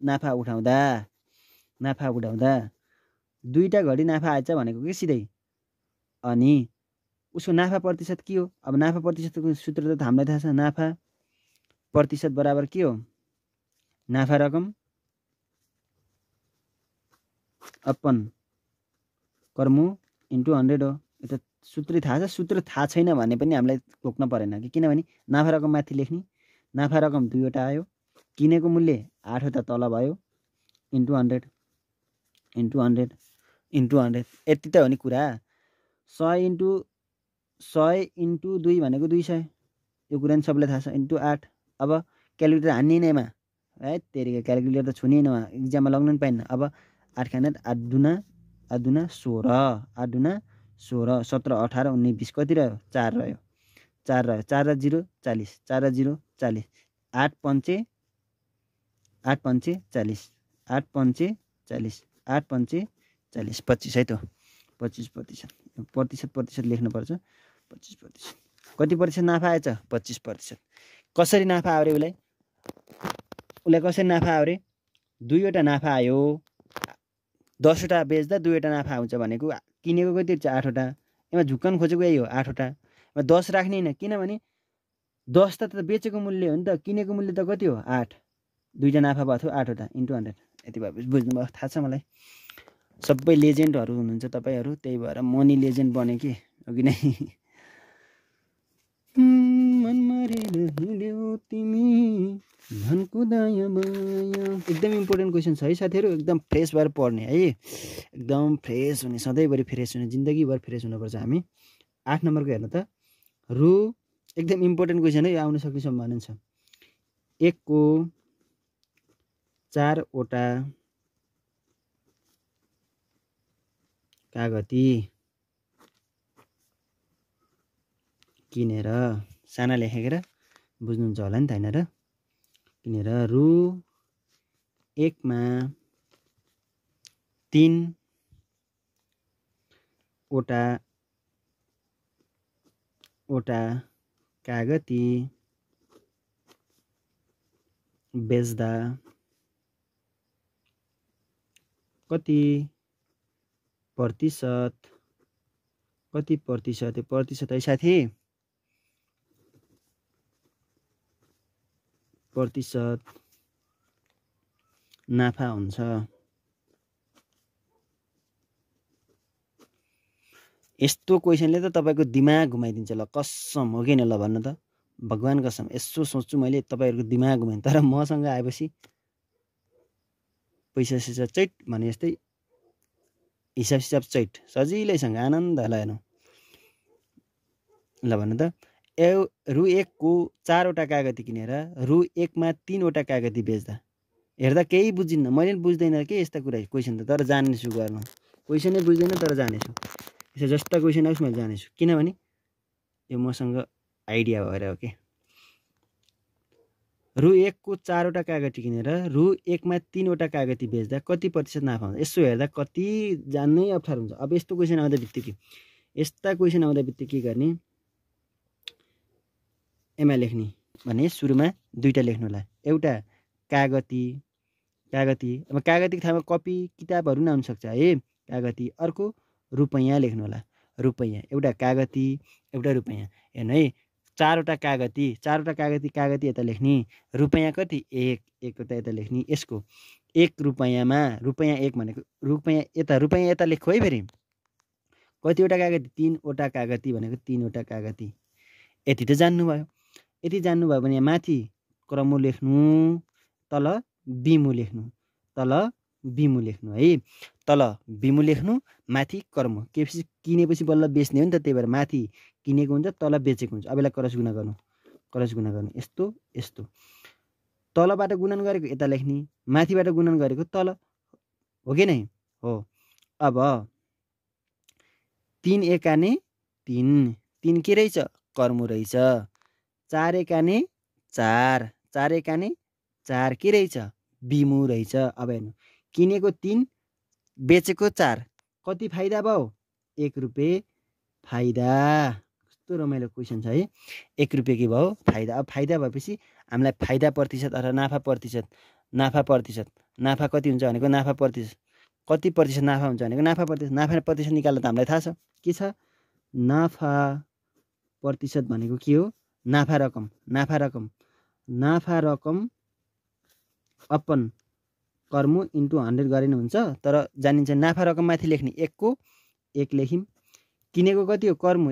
नाफा उठाउँदा 2टा घडी नाफा आएछ भनेको के सिधै। अनि उसको नाफा प्रतिशत के हो? अब नाफा प्रतिशतको सूत्र त हामीलाई थाहा छ। नाफा प्रतिशत बराबर के हो? नाफा रकम अपन कर्मु इन्टु 100 हो। यो त सूत्र थाहा छ। सूत्र थाहा छैन भने पनि हामीलाई तोक्न परेन कि किनभने नाफा रकम माथि लेख्ने। नाफा रकम 2 वटा आयो। किनेको मूल्य 8 वटा तल भयो। इन्टु 100 यति त हो नि कुरा। 100 इन्टु 2 भनेको 200। यो कुरा नि सबैलाई थाहा छ। इन्टु 8। अब क्यालकुलेटर हान्ने नै मा है। तेरिको क्यालकुलेटर त छुने न इक्जाममा लग्न नि पाइन्न। अब 8 खाना 8 दुना 16 8 दुना 16 17 18 19 20 कति रह्यो? 4 रह्यो। 4 रह्यो। 4 र 0 40। 4 र 0 40। 8 पंचे 40। 8 पंचे 40। 8 पंचे 40 25 है त। 25% प्रतिशत लेख्नुपर्छ। 25%। कति प्रतिशत नाफा आएछ? 25%। कसरी नाफा आयो रे उसलाई कसरी नाफा आयो रे? 2 वटा नाफा आयो। 10 वटा बेच्दा 2 वटा नाफा आउँछ भनेको किनेको कति छ? 8 वटा। यसमा झुक्कन खोजेको यही हो 8 वटा। 10 राख्ने हैन, किनभने 10 त बेचेको मूल्य हो नि त, किनेको मूल्य त कति हो 8, दुईटा नाफा भएको थियो 8 वटा इन्टु 100। यति भएपछि बुझ्नुभयो, थाहा छ मलाई। सबै लेजेन्डहरू हुनुहुन्छ तपाईँहरू, त्यही भएर मनी लेजेन्ड बने कि हो कि नै। एकदम इम्पोर्टेन्ट क्वेसन छ है साथीहरू, एकदम फ्रेस भएर पढ्ने है, एकदम फ्रेस हुने, सधैँभरि फ्रेस हुने, जिन्दगीभर फ्रेस हुनुपर्छ हामी। 8 नम्बरको हेर्नु त, रु एकदम इम्पोर्टेन्ट क्वेसन है, आउन सक्ने सम्भावना छ। 1 को 4 वटा कागती किनेर, साना लेखेर बुझ्नुहुन्छ होला नि त हैन र, किनेर रु 1 मा 3 वटा कागती बेच्दा कति प्रतिशत है साथी, प्रतिशत नाफा हुन्छ। यस्तो क्वेसनले त तपाईको दिमाग घुमाइदिन्छ, ल कसम हो कि न, ल भन्नु त, भगवान कसम यसो सोच्छु मैले तपाईहरुको दिमाग घुमाइन। तर मसँग आएपछि पैसा सिसा चैट भने जस्तै हिसाब सिसाब चैट सजिलैसँग आनन्द ल हेर्नु। ल भन्नु त, रु 1 को 4 वटा कागती किनेर रु 1 मा 3 वटा कागती बेच्दा, हेर्दा केही बुझिन्न, मैले पनि बुझ्दैन के यस्ता कुरा क्वेसन त, तर जान्नेछु गर्न, क्वेसनै बुझ्दैन तर जानेछु, यसो जस्ता क्वेसन आओस् मैले जानेछु, किनभने यो मसँग आइडिया भएर हो के। रु 1 को 4 वटा कागती किनेर रु 1 मा 3 वटा कागती बेच्दा कति प्रतिशत नाफा हुन्छ। यसो हेर्दा कति जान्नै अप्ठ्यारो हुन्छ। अब यस्तो क्वेसन आउँदा बित्तिकै, यस्ता क्वेसन आउँदा बित्तिकै के गर्ने, एमा लेख्ने भने सुरुमा दुईटा लेख्नु होला, एउटा कागती, अब कागतीको ठाउँमा कपी किताबहरू नै आउन सक्छ है, कागती। अर्को रुपैयाँ लेख्नु होला, रुपैयाँ, एउटा कागती एउटा रुपैयाँ। हेर्नु है, 4 वटा कागती, 4 वटा कागती यता लेख्ने, रुपैयाँ कति 1 वटा यता लेख्ने। यसको 1 रुपैयाँमा, रुपैयाँ 1 भनेको रुपैयाँ यता लेख्नु है, फेरि कतिवटा कागती 3 वटा कागती भनेको 3 वटा कागती। यति त जान्नुभयो। यति जान्नुभयो भने माथि क्रमु लेख्नु, तल बिमु लेख्नु, तल बिमु लेख्नु है, तल बिमु लेख्नु, माथि कर्म। किनेपछि बल्ल बेच्ने हो नि त, त्यही भएर माथि किनेको हुन्छ तल बेचेको हुन्छ। अब यसलाई क्रस गुणा गर्नु, यस्तो यस्तो, तलबाट गुणन गरेको यता लेख्ने, माथिबाट गुणन गरेको तल, हो कि नै हो। अब 3 एकाने 3 के रहेछ, कर्म रहेछ। 4 एकाने 4 एकाने 4 के रहेछ, बिमु रहेछ। अब हेर्नु, किनेको 3 बेचेको 4, कति फाइदा भयो, 1 रुपैयाँ फाइदा। कस्तो रमाइलो क्वेसन छ है, 1 रुपैयाँ के भयो, फाइदा। अब फाइदा भएपछि हामीलाई फाइदा प्रतिशत अथवा नाफा प्रतिशत नाफा कति हुन्छ भनेको, नाफा प्रतिशत कति प्रतिशत नाफा हुन्छ भनेको नाफा प्रतिशत निकाल्दा त हामीलाई थाहा छ के छ, नाफा प्रतिशत भनेको के हो, नाफा रकम अपन कर्म इन्टु 100 गरे नि हुन्छ। तर जानिन्छ नाफा रकम माथि लेख्ने, 1 को 1 लेख्यौँ, किनेको कति हो, कर्म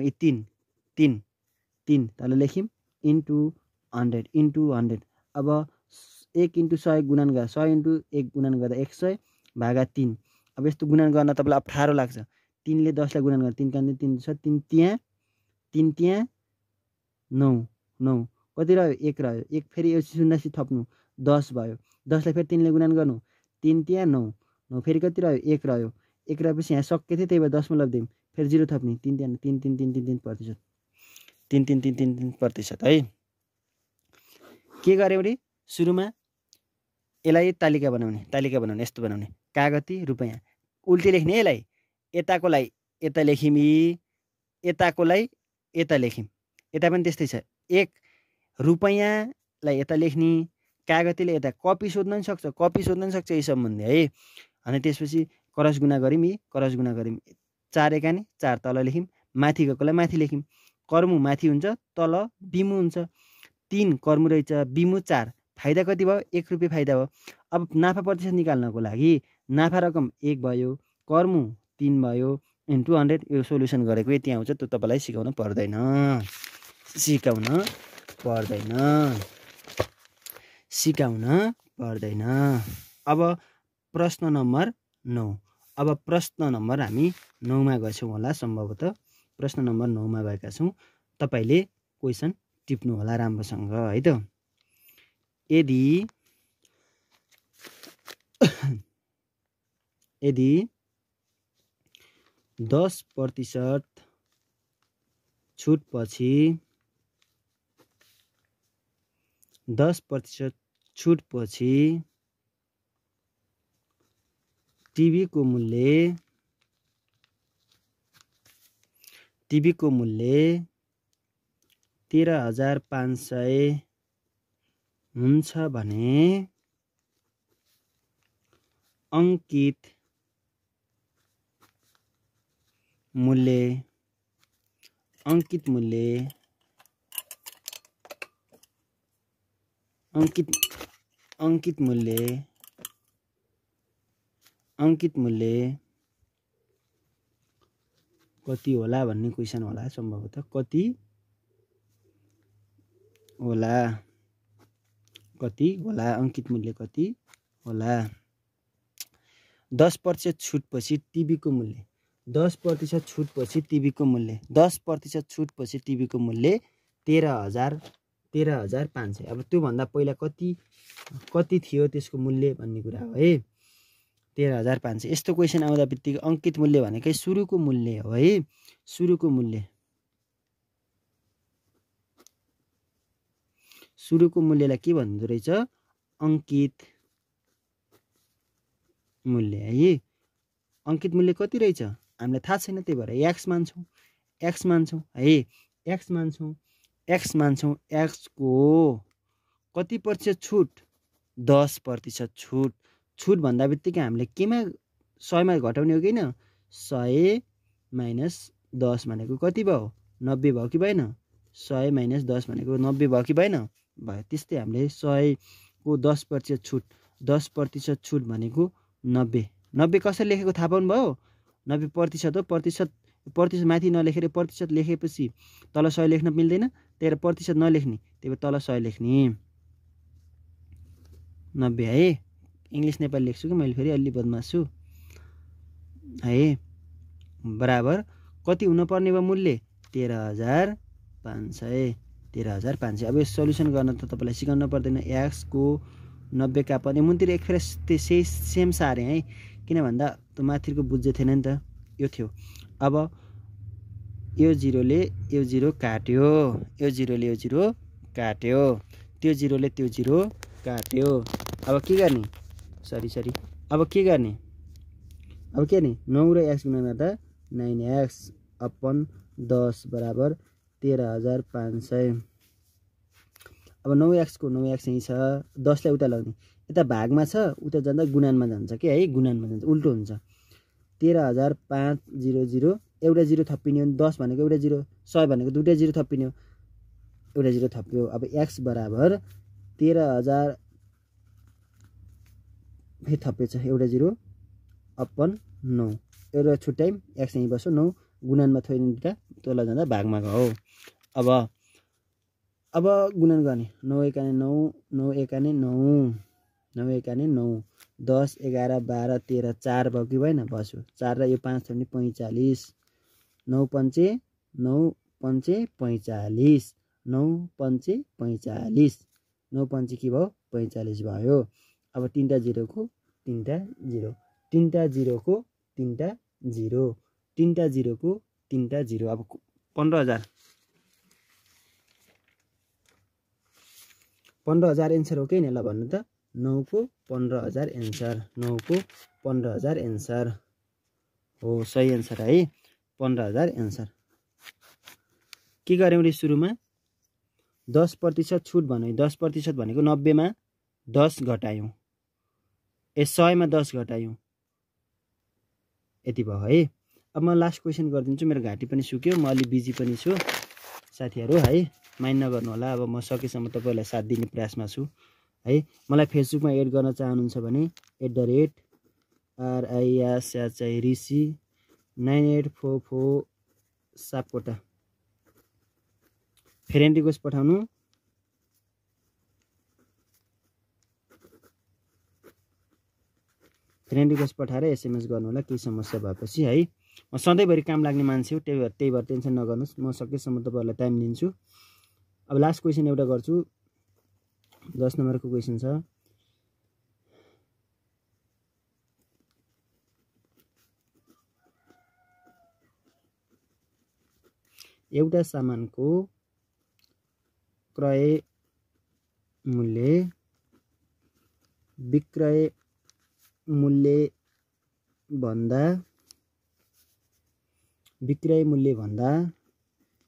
3 तल लेख्यौँ, इन्टु 100 अब 1 इन्टु 100 गुणन गर्दा 100 इन्टु 1 गुणन गर्दा 100 भागा 3। अब यस्तो गुणन गर्न तपाईँलाई अप्ठ्यारो लाग्छ, 3 ले 10 लाई गुणन गर्दा 3 कान्दै 3 छ, 3 त्यहाँ 9 कति रह्यो, 1 रह्यो, 1 फेरि यो शून्य थप्नु 10 भयो, 10 लाई फेरि 3 ले गुणन गर्नु, 3 त्यहाँ 9 फेरि कति रह्यो, 1 रह्यो, 1 रहेपछि यहाँ सके थियो, त्यही भएर 10 मतलब दिउँ, फेरि 0 थप्ने, 3 त्यहाँ 3% है। के गऱ्यो भने सुरुमा यसलाई तालिका बनाउने, यस्तो बनाउने, कागती रुपैयाँ उल्टी लेख्ने, यसलाई यताकोलाई यता लेख्यौँ, यताकोलाई यता लेख्यौँ, यता पनि त्यस्तै छ, 1 रुपैयाँलाई यता लेख्ने, कागतीले यता कपी सोध्न पनि सक्छ यही सम्बन्धी है। अनि त्यसपछि क्रस गुणा गऱ्यौँ, 4 एकाने 4 तल लेख्यौँ, माथि गएकोलाई माथि लेख्यौँ, कर्मु माथि हुन्छ, तल बिमु हुन्छ। 3 कर्मु रहेछ, बिमु 4, फाइदा कति भयो? 1 रुपियाँ फाइदा भयो। अब नाफा प्रतिशत निकाल्नको लागि नाफा रकम 1 भयो, कर्मु 3 भयो, इन्टु 100। यो सोल्युसन गरेको यति आउँछ। त्यो तपाईँलाई सिकाउन पर्दैन, सिकाउन पर्दैन। अब प्रश्न नम्बर 9। अब प्रश्न नम्बर हामी 9 मा गएछौँ होला सम्भवतः। प्रश्न नम्बर 9 मा गएका छौँ। तपाईँले क्वेसन टिप्नु होला राम्रोसँग है त। यदि 10% छुटपछि 10% छुटपछि टिभीको मूल्य 13,500 हुन्छ भने अंकित मूल्य कति होला भन्ने क्वेसन होला सम्भवतः। कति होला अंकित मूल्य कति होला? 10% छुटपछि टिभीको मूल्य 10% छुटपछि टिभीको मूल्य 10% छुटपछि टिभीको मूल्य 13,500। अब त्यो भन्दा पहिला कति थियो त्यसको मूल्य भन्ने कुरा हो है। 13,500। यस्तो क्वेसन आउँदा बित्तिकै अंकित मूल्य भनेकै सुरुको मूल्य हो है। सुरुको मूल्यलाई के भन्दो रहेछ? अंकित मूल्य है। अंकित मूल्य कति रहेछ हामीलाई थाहा छैन, त्यही भएर x मान्छौँ है। x मान्छौँ। x को कति प्रतिशत छुट? 10% छुट। छुट भन्दा बित्तिकै हामीले केमा 100 मा घटाउने हो कि हैन? 100 - 10 भनेको कति भयो? 90 भयो कि भएन? 100 - 10 भनेको 90 भयो कि भएन? भयो। त्यस्तै हामीले 100 को 10% छुट 10% छुट भनेको 90। 90 कसरी लेखेको थाहा पाउनु भयो? 90% हो। प्रतिशत माथि नलेखेर प्रतिशत लेखेपछि तल 100 लेख्न मिल्दैन, त्यही प्रतिशत नलेख्ने, त्यही तल 100 लेख्ने। 90 है। इंग्लिश नेपाली लेख्छु कि मैले फेरि अलि बदमास छु है। बराबर कति हुन पर्ने भयो मूल्य? 13,500। अब यो सोल्युसन गर्न त तपाईलाई सिकाउन पर्दैन। x को 90 का पनि मुन्तिर एक फेर सेम सारे है, किन भन्दा त माथिको बुझ्दै थिएन नि त। यो थियो। अब यो 0 ले यो 0 काट्यो, यो 0 ले यो 0 काट्यो, त्यो 0 ले त्यो 0 काट्यो। अब के गर्ने? सरी अब के गर्ने? 9 र x गुणन गर्दा 9x अपन 10 बराबर 13,500। अब 9x को 9x यही छ, 10 लाई उता लगाउने, यता भागमा छ उता जाँदा गुणनमा जान्छ के है, गुणनमा जान्छ, उल्टो हुन्छ। 13,500 एउटा 0 थपिने हो। 10 भनेको एउटा 0, 100 भनेको दुईटा 0 थपिने हो, एउटा 0 थप्यो। अब x बराबर 13,000 फेरि थपेछ एउटा 0 अपन 9, एउटा छुट्टै x यही बस्यो। 9 गुणनमा थोइन दुईटा, तल जाँदा भागमा गयो। अब गुणन गर्ने। 9 एकाने 9, 9 एकाने 9, 9 एकाने 9, 10 11 12 13 4 भयो कि भएन? बस्यो। 4 र यो 5 थप्ने 45, 9 पंचे 45, 9 पंचे 45, 9 पंचे के भयो? 45 भयो। अब तीनटा 0 को तीनटा 0, तीनटा 0 को तीनटा 0, तीनटा 0 को तीनटा 0। अब 15,000 एन्सर हो कि नि? ल भन्नु त। 9 को 15,000 एन्सर, 9 को 15,000 एन्सर हो। सही एन्सर है, 15,000 एन्सर। के गर्यौं रे सुरुमा? 10% छुट भन्यो। 10% भनेको 90 मा 10 घटायौं, 100 मा 10 घटायौं, यति भयो है। अब म लास्ट क्वेसन गरिदिन्छु, मेरो घाँटी पनि सुक्यो, म अलि बिजी पनि छु। साथीहरू है, माइन्ड नगर्नु होला। अब म सकेसम्म तपाईँहरूलाई साथ दिने प्रयासमा छु है। मलाई फेसबुकमा एड गर्न चाहनुहुन्छ भने @RISHI 9844 सापकोटा फ्रेन्ड रिक्वेस्ट पठाउनु। फ्रेन्ड रिक्वेस्ट पठाएर SMS गर्नु होला केही समस्या भएपछि है। म सधैँभरि काम लाग्ने मान्छे हो, त्यही भएर टेन्सन नगर्नुहोस्। म सकेसम्म तपाईँहरूलाई टाइम दिन्छु। अब लास्ट क्वेसन एउटा गर्छु। 10 नम्बरको क्वेसन छ। एउटा सामानको क्रय मूल्य विक्रय मूल्य भन्दा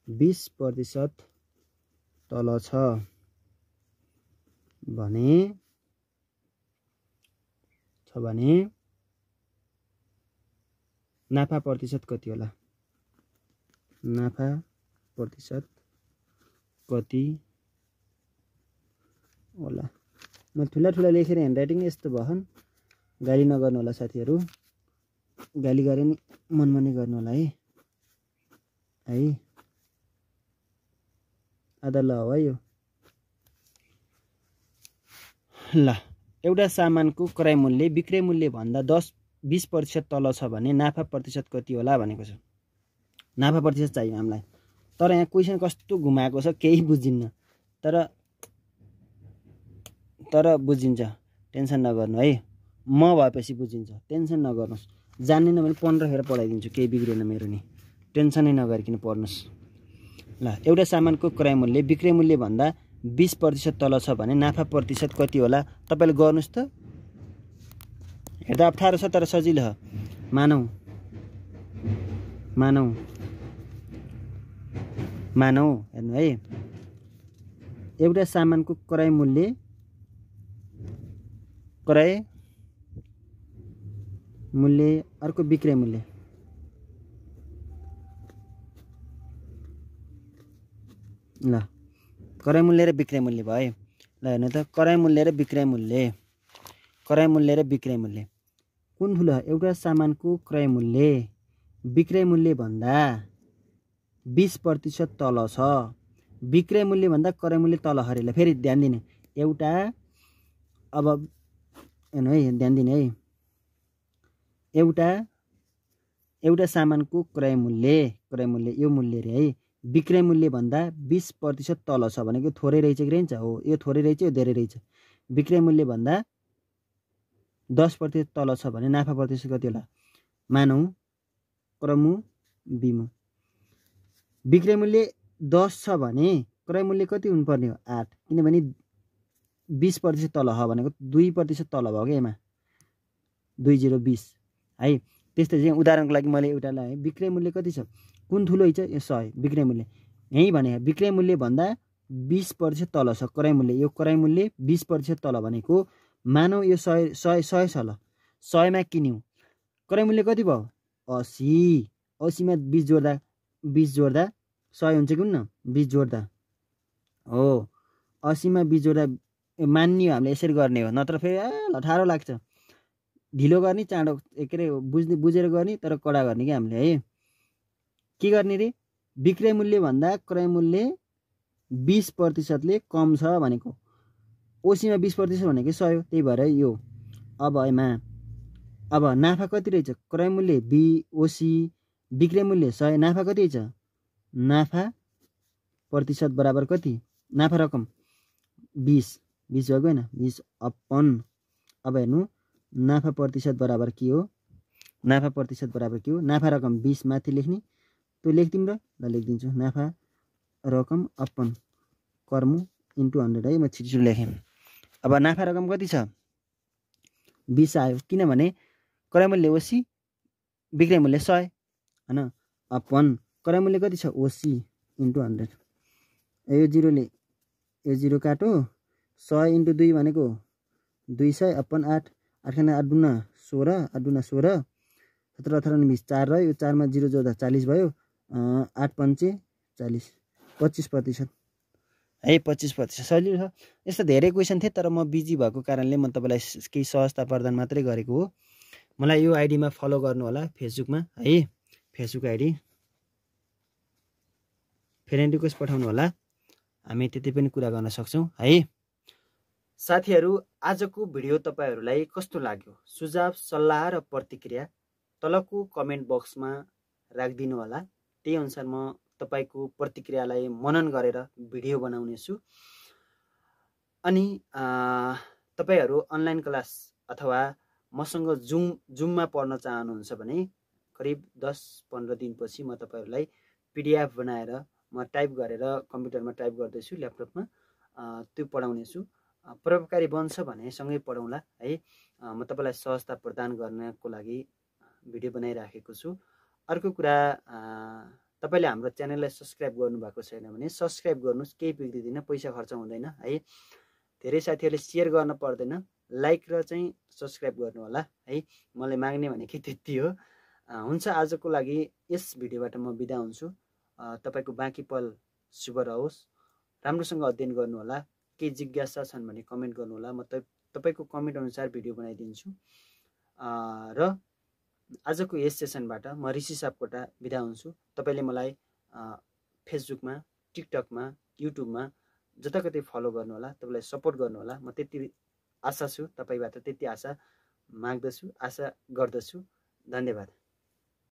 20% तल छ भने नाफा प्रतिशत कति होला? नाफा प्रतिशत कति होला? म ठुला लेखेर ह्यान्डराइटिङ यस्तो भएन, गाली नगर्नु होला साथीहरू। गाली गरे नि मनमा नै गर्नु होला है। आधा ल हो यो। ल, एउटा सामानको क्रय मूल्य विक्रय मूल्य भन्दा 10-20% तल छ भने नाफा प्रतिशत कति होला भनेको छ। नाफा प्रतिशत चाहियो हामीलाई। तर यहाँ क्वेसन कस्तो घुमाएको छ केही बुझिन्न, तर बुझिन्छ। टेन्सन नगर्नु है, म भएपछि बुझिन्छ। टेन्सन नगर्नुहोस्। जान्दैन भने 15 खेर पढाइदिन्छु, केही बिग्रेन मेरो नि। टेन्सनै नगरिकन पढ्नुहोस्। ल, एउटा सामानको क्रय मूल्य विक्रय मूल्य भन्दा 20% तल छ भने नाफा प्रतिशत कति होला? तपाईँले गर्नुहोस् त। हेर्दा अप्ठ्यारो छ तर सजिलो हो। मानौ हेर्नु है, एउटा सामानको क्रय मूल्य अर्को विक्रय मूल्य। ल, क्रय मूल्य र विक्रय मूल्य भयो। ल हेर्नु त, क्रय मूल्य र विक्रय मूल्य कुन ठुलो? एउटा सामानको क्रय मूल्य विक्रय मूल्य भन्दा 20% तल छ। विक्रय मूल्य भन्दा क्रय मूल्य तल हरेला। फेरि ध्यान दिने, एउटा अब हेर्नु है, ध्यान दिने है। एउटा सामानको क्रय मूल्य यो मूल्य रे है, विक्रय मूल्य भन्दा 20% तल छ भनेको थोरै रहेछ कि रहन्छ? हो, यो थोरै रहेछ, यो धेरै रहेछ। विक्रय मूल्य भन्दा 10% तल छ भने नाफा प्रतिशत कति होला? मानौ क्रमु बिमु। विक्रय मूल्य 10 छ भने क्रय मूल्य कति हुनुपर्ने हो? 8, किनभने 20% तल हो भनेको 2% तल भयो क्या। यसमा 20 है। त्यस्तै चाहिँ उदाहरणको लागि मैले एउटालाई विक्रय मूल्य कति छ, कुन ठुलो छ? यो 100 विक्रय मूल्य। यही भने विक्रय मूल्य भन्दा 20% तल छ क्रय मूल्य। यो क्रय मूल्य 20% तल भनेको मानौ यो 100 छ। ल, 100 मा किन्यौ, क्रय मूल्य कति भयो? 80। 80 मा 20 जोड्दा 100 हुन्छ कि हुन्न? 20 जोड्दा हो। 80 मा 20 जोड्दा मान्ने हो, हामीले यसरी गर्ने हो। नत्र फेरि अप्ठ्यारो लाग्छ। ढिलो गर्ने, चाँडो के अरे बुझेर गर्ने, तर कडा गर्ने कि हामीले है। के गर्ने रे? विक्रय मूल्य भन्दा क्रय मूल्य 20%ले कम छ भनेको। 80 मा 20% भनेको 100 हो, त्यही भएर यो। अब नाफा कति रहेछ? क्रय मूल्य 80, विक्रय मूल्य 100, नाफा कति रहेछ? नाफा प्रतिशत बराबर कति? नाफा रकम 20 भएको हैन? 20 अपन। अब हेर्नु, नाफा प्रतिशत बराबर के हो? नाफा रकम 20 माथि लेख्ने, त्यो लेख्दिउँ र? ल लेखिदिन्छु। नाफा रकम अपन कर्मु इन्टु 100 है। म छिटो लेखेँ। अब नाफा रकम कति छ? 20 आयो, किनभने क्रय मूल्य 80, विक्रय मूल्य 100 हैन? अपन क्रय मूल्य कति छ? 80 इन्टु 100। यो 0 काटो। 100 इन्टु 2 भनेको 200 अपन 8। 8 खाना 8 दुना 16, 8 दुना 16, 17 18 20 4 रह्यो। यो 4 मा 0 जोड्दा 40 भयो। 8 पंचे 40। 25% है 25% सजिलो छ। यस्तो धेरै क्वेसन थिए तर म बिजी भएको कारणले म तपाईँलाई केही सहजता प्रदान मात्रै गरेको हो। मलाई यो आइडीमा फलो गर्नु होला फेसबुकमा है, फेसबुक आइडी फ्रेन्ड रिक्वेस्ट पठाउनु होला, हामी त्यति पनि कुरा गर्न सक्छौँ है। साथीहरू आजको भिडियो तपाईँहरूलाई कस्तो लाग्यो? सुझाव सल्लाह र प्रतिक्रिया तलको कमेन्ट बक्समा राखिदिनु होला। त्यही अनुसार म तपाईँको प्रतिक्रियालाई मनन गरेर भिडियो बनाउनेछु। अनि तपाईँहरू अनलाइन क्लास अथवा मसँग जुममा पढ्न चाहनुहुन्छ भने करिब 10-15 दिनपछि म तपाईँहरूलाई PDF बनाएर म टाइप गरेर कम्प्युटरमा टाइप गर्दैछु, ल्यापटपमा त्यो पढाउनेछु। प्रभावकारी बन्छ भने सँगै पढौँला है। म तपाईँलाई सहजता प्रदान गर्नको लागि भिडियो बनाइराखेको छु। अर्को कुरा, तपाईँले हाम्रो च्यानललाई सब्सक्राइब गर्नुभएको छैन भने सब्सक्राइब गर्नुहोस्, केही बिग्रिँदैन, पैसा खर्च हुँदैन है। धेरै साथीहरूले सेयर गर्न पर्दैन, लाइक र चाहिँ सब्सक्राइब गर्नु होला है। मलाई माग्ने भनेको त्यति हो। हुन्छ, आजको लागि यस भिडियोबाट म बिदा हुन्छु। तपाईँको बाँकी पल शुभ रहोस्, राम्रोसँग अध्ययन गर्नु होला। केही जिज्ञासा छन् भने कमेन्ट गर्नु होला, म तपाईँको कमेन्ट अनुसार भिडियो बनाइदिन्छु। र आजको यस सेसनबाट म ऋषि सापकोटा बिदा हुन्छु। तपाईँले मलाई फेसबुकमा, टिकटकमा, युट्युबमा जताकतै फलो गर्नु होला, तपाईँलाई सपोर्ट गर्नु होला। म त्यति आशा छु, तपाईँबाट त्यति आशा माग्दछु, आशा गर्दछु। धन्यवाद।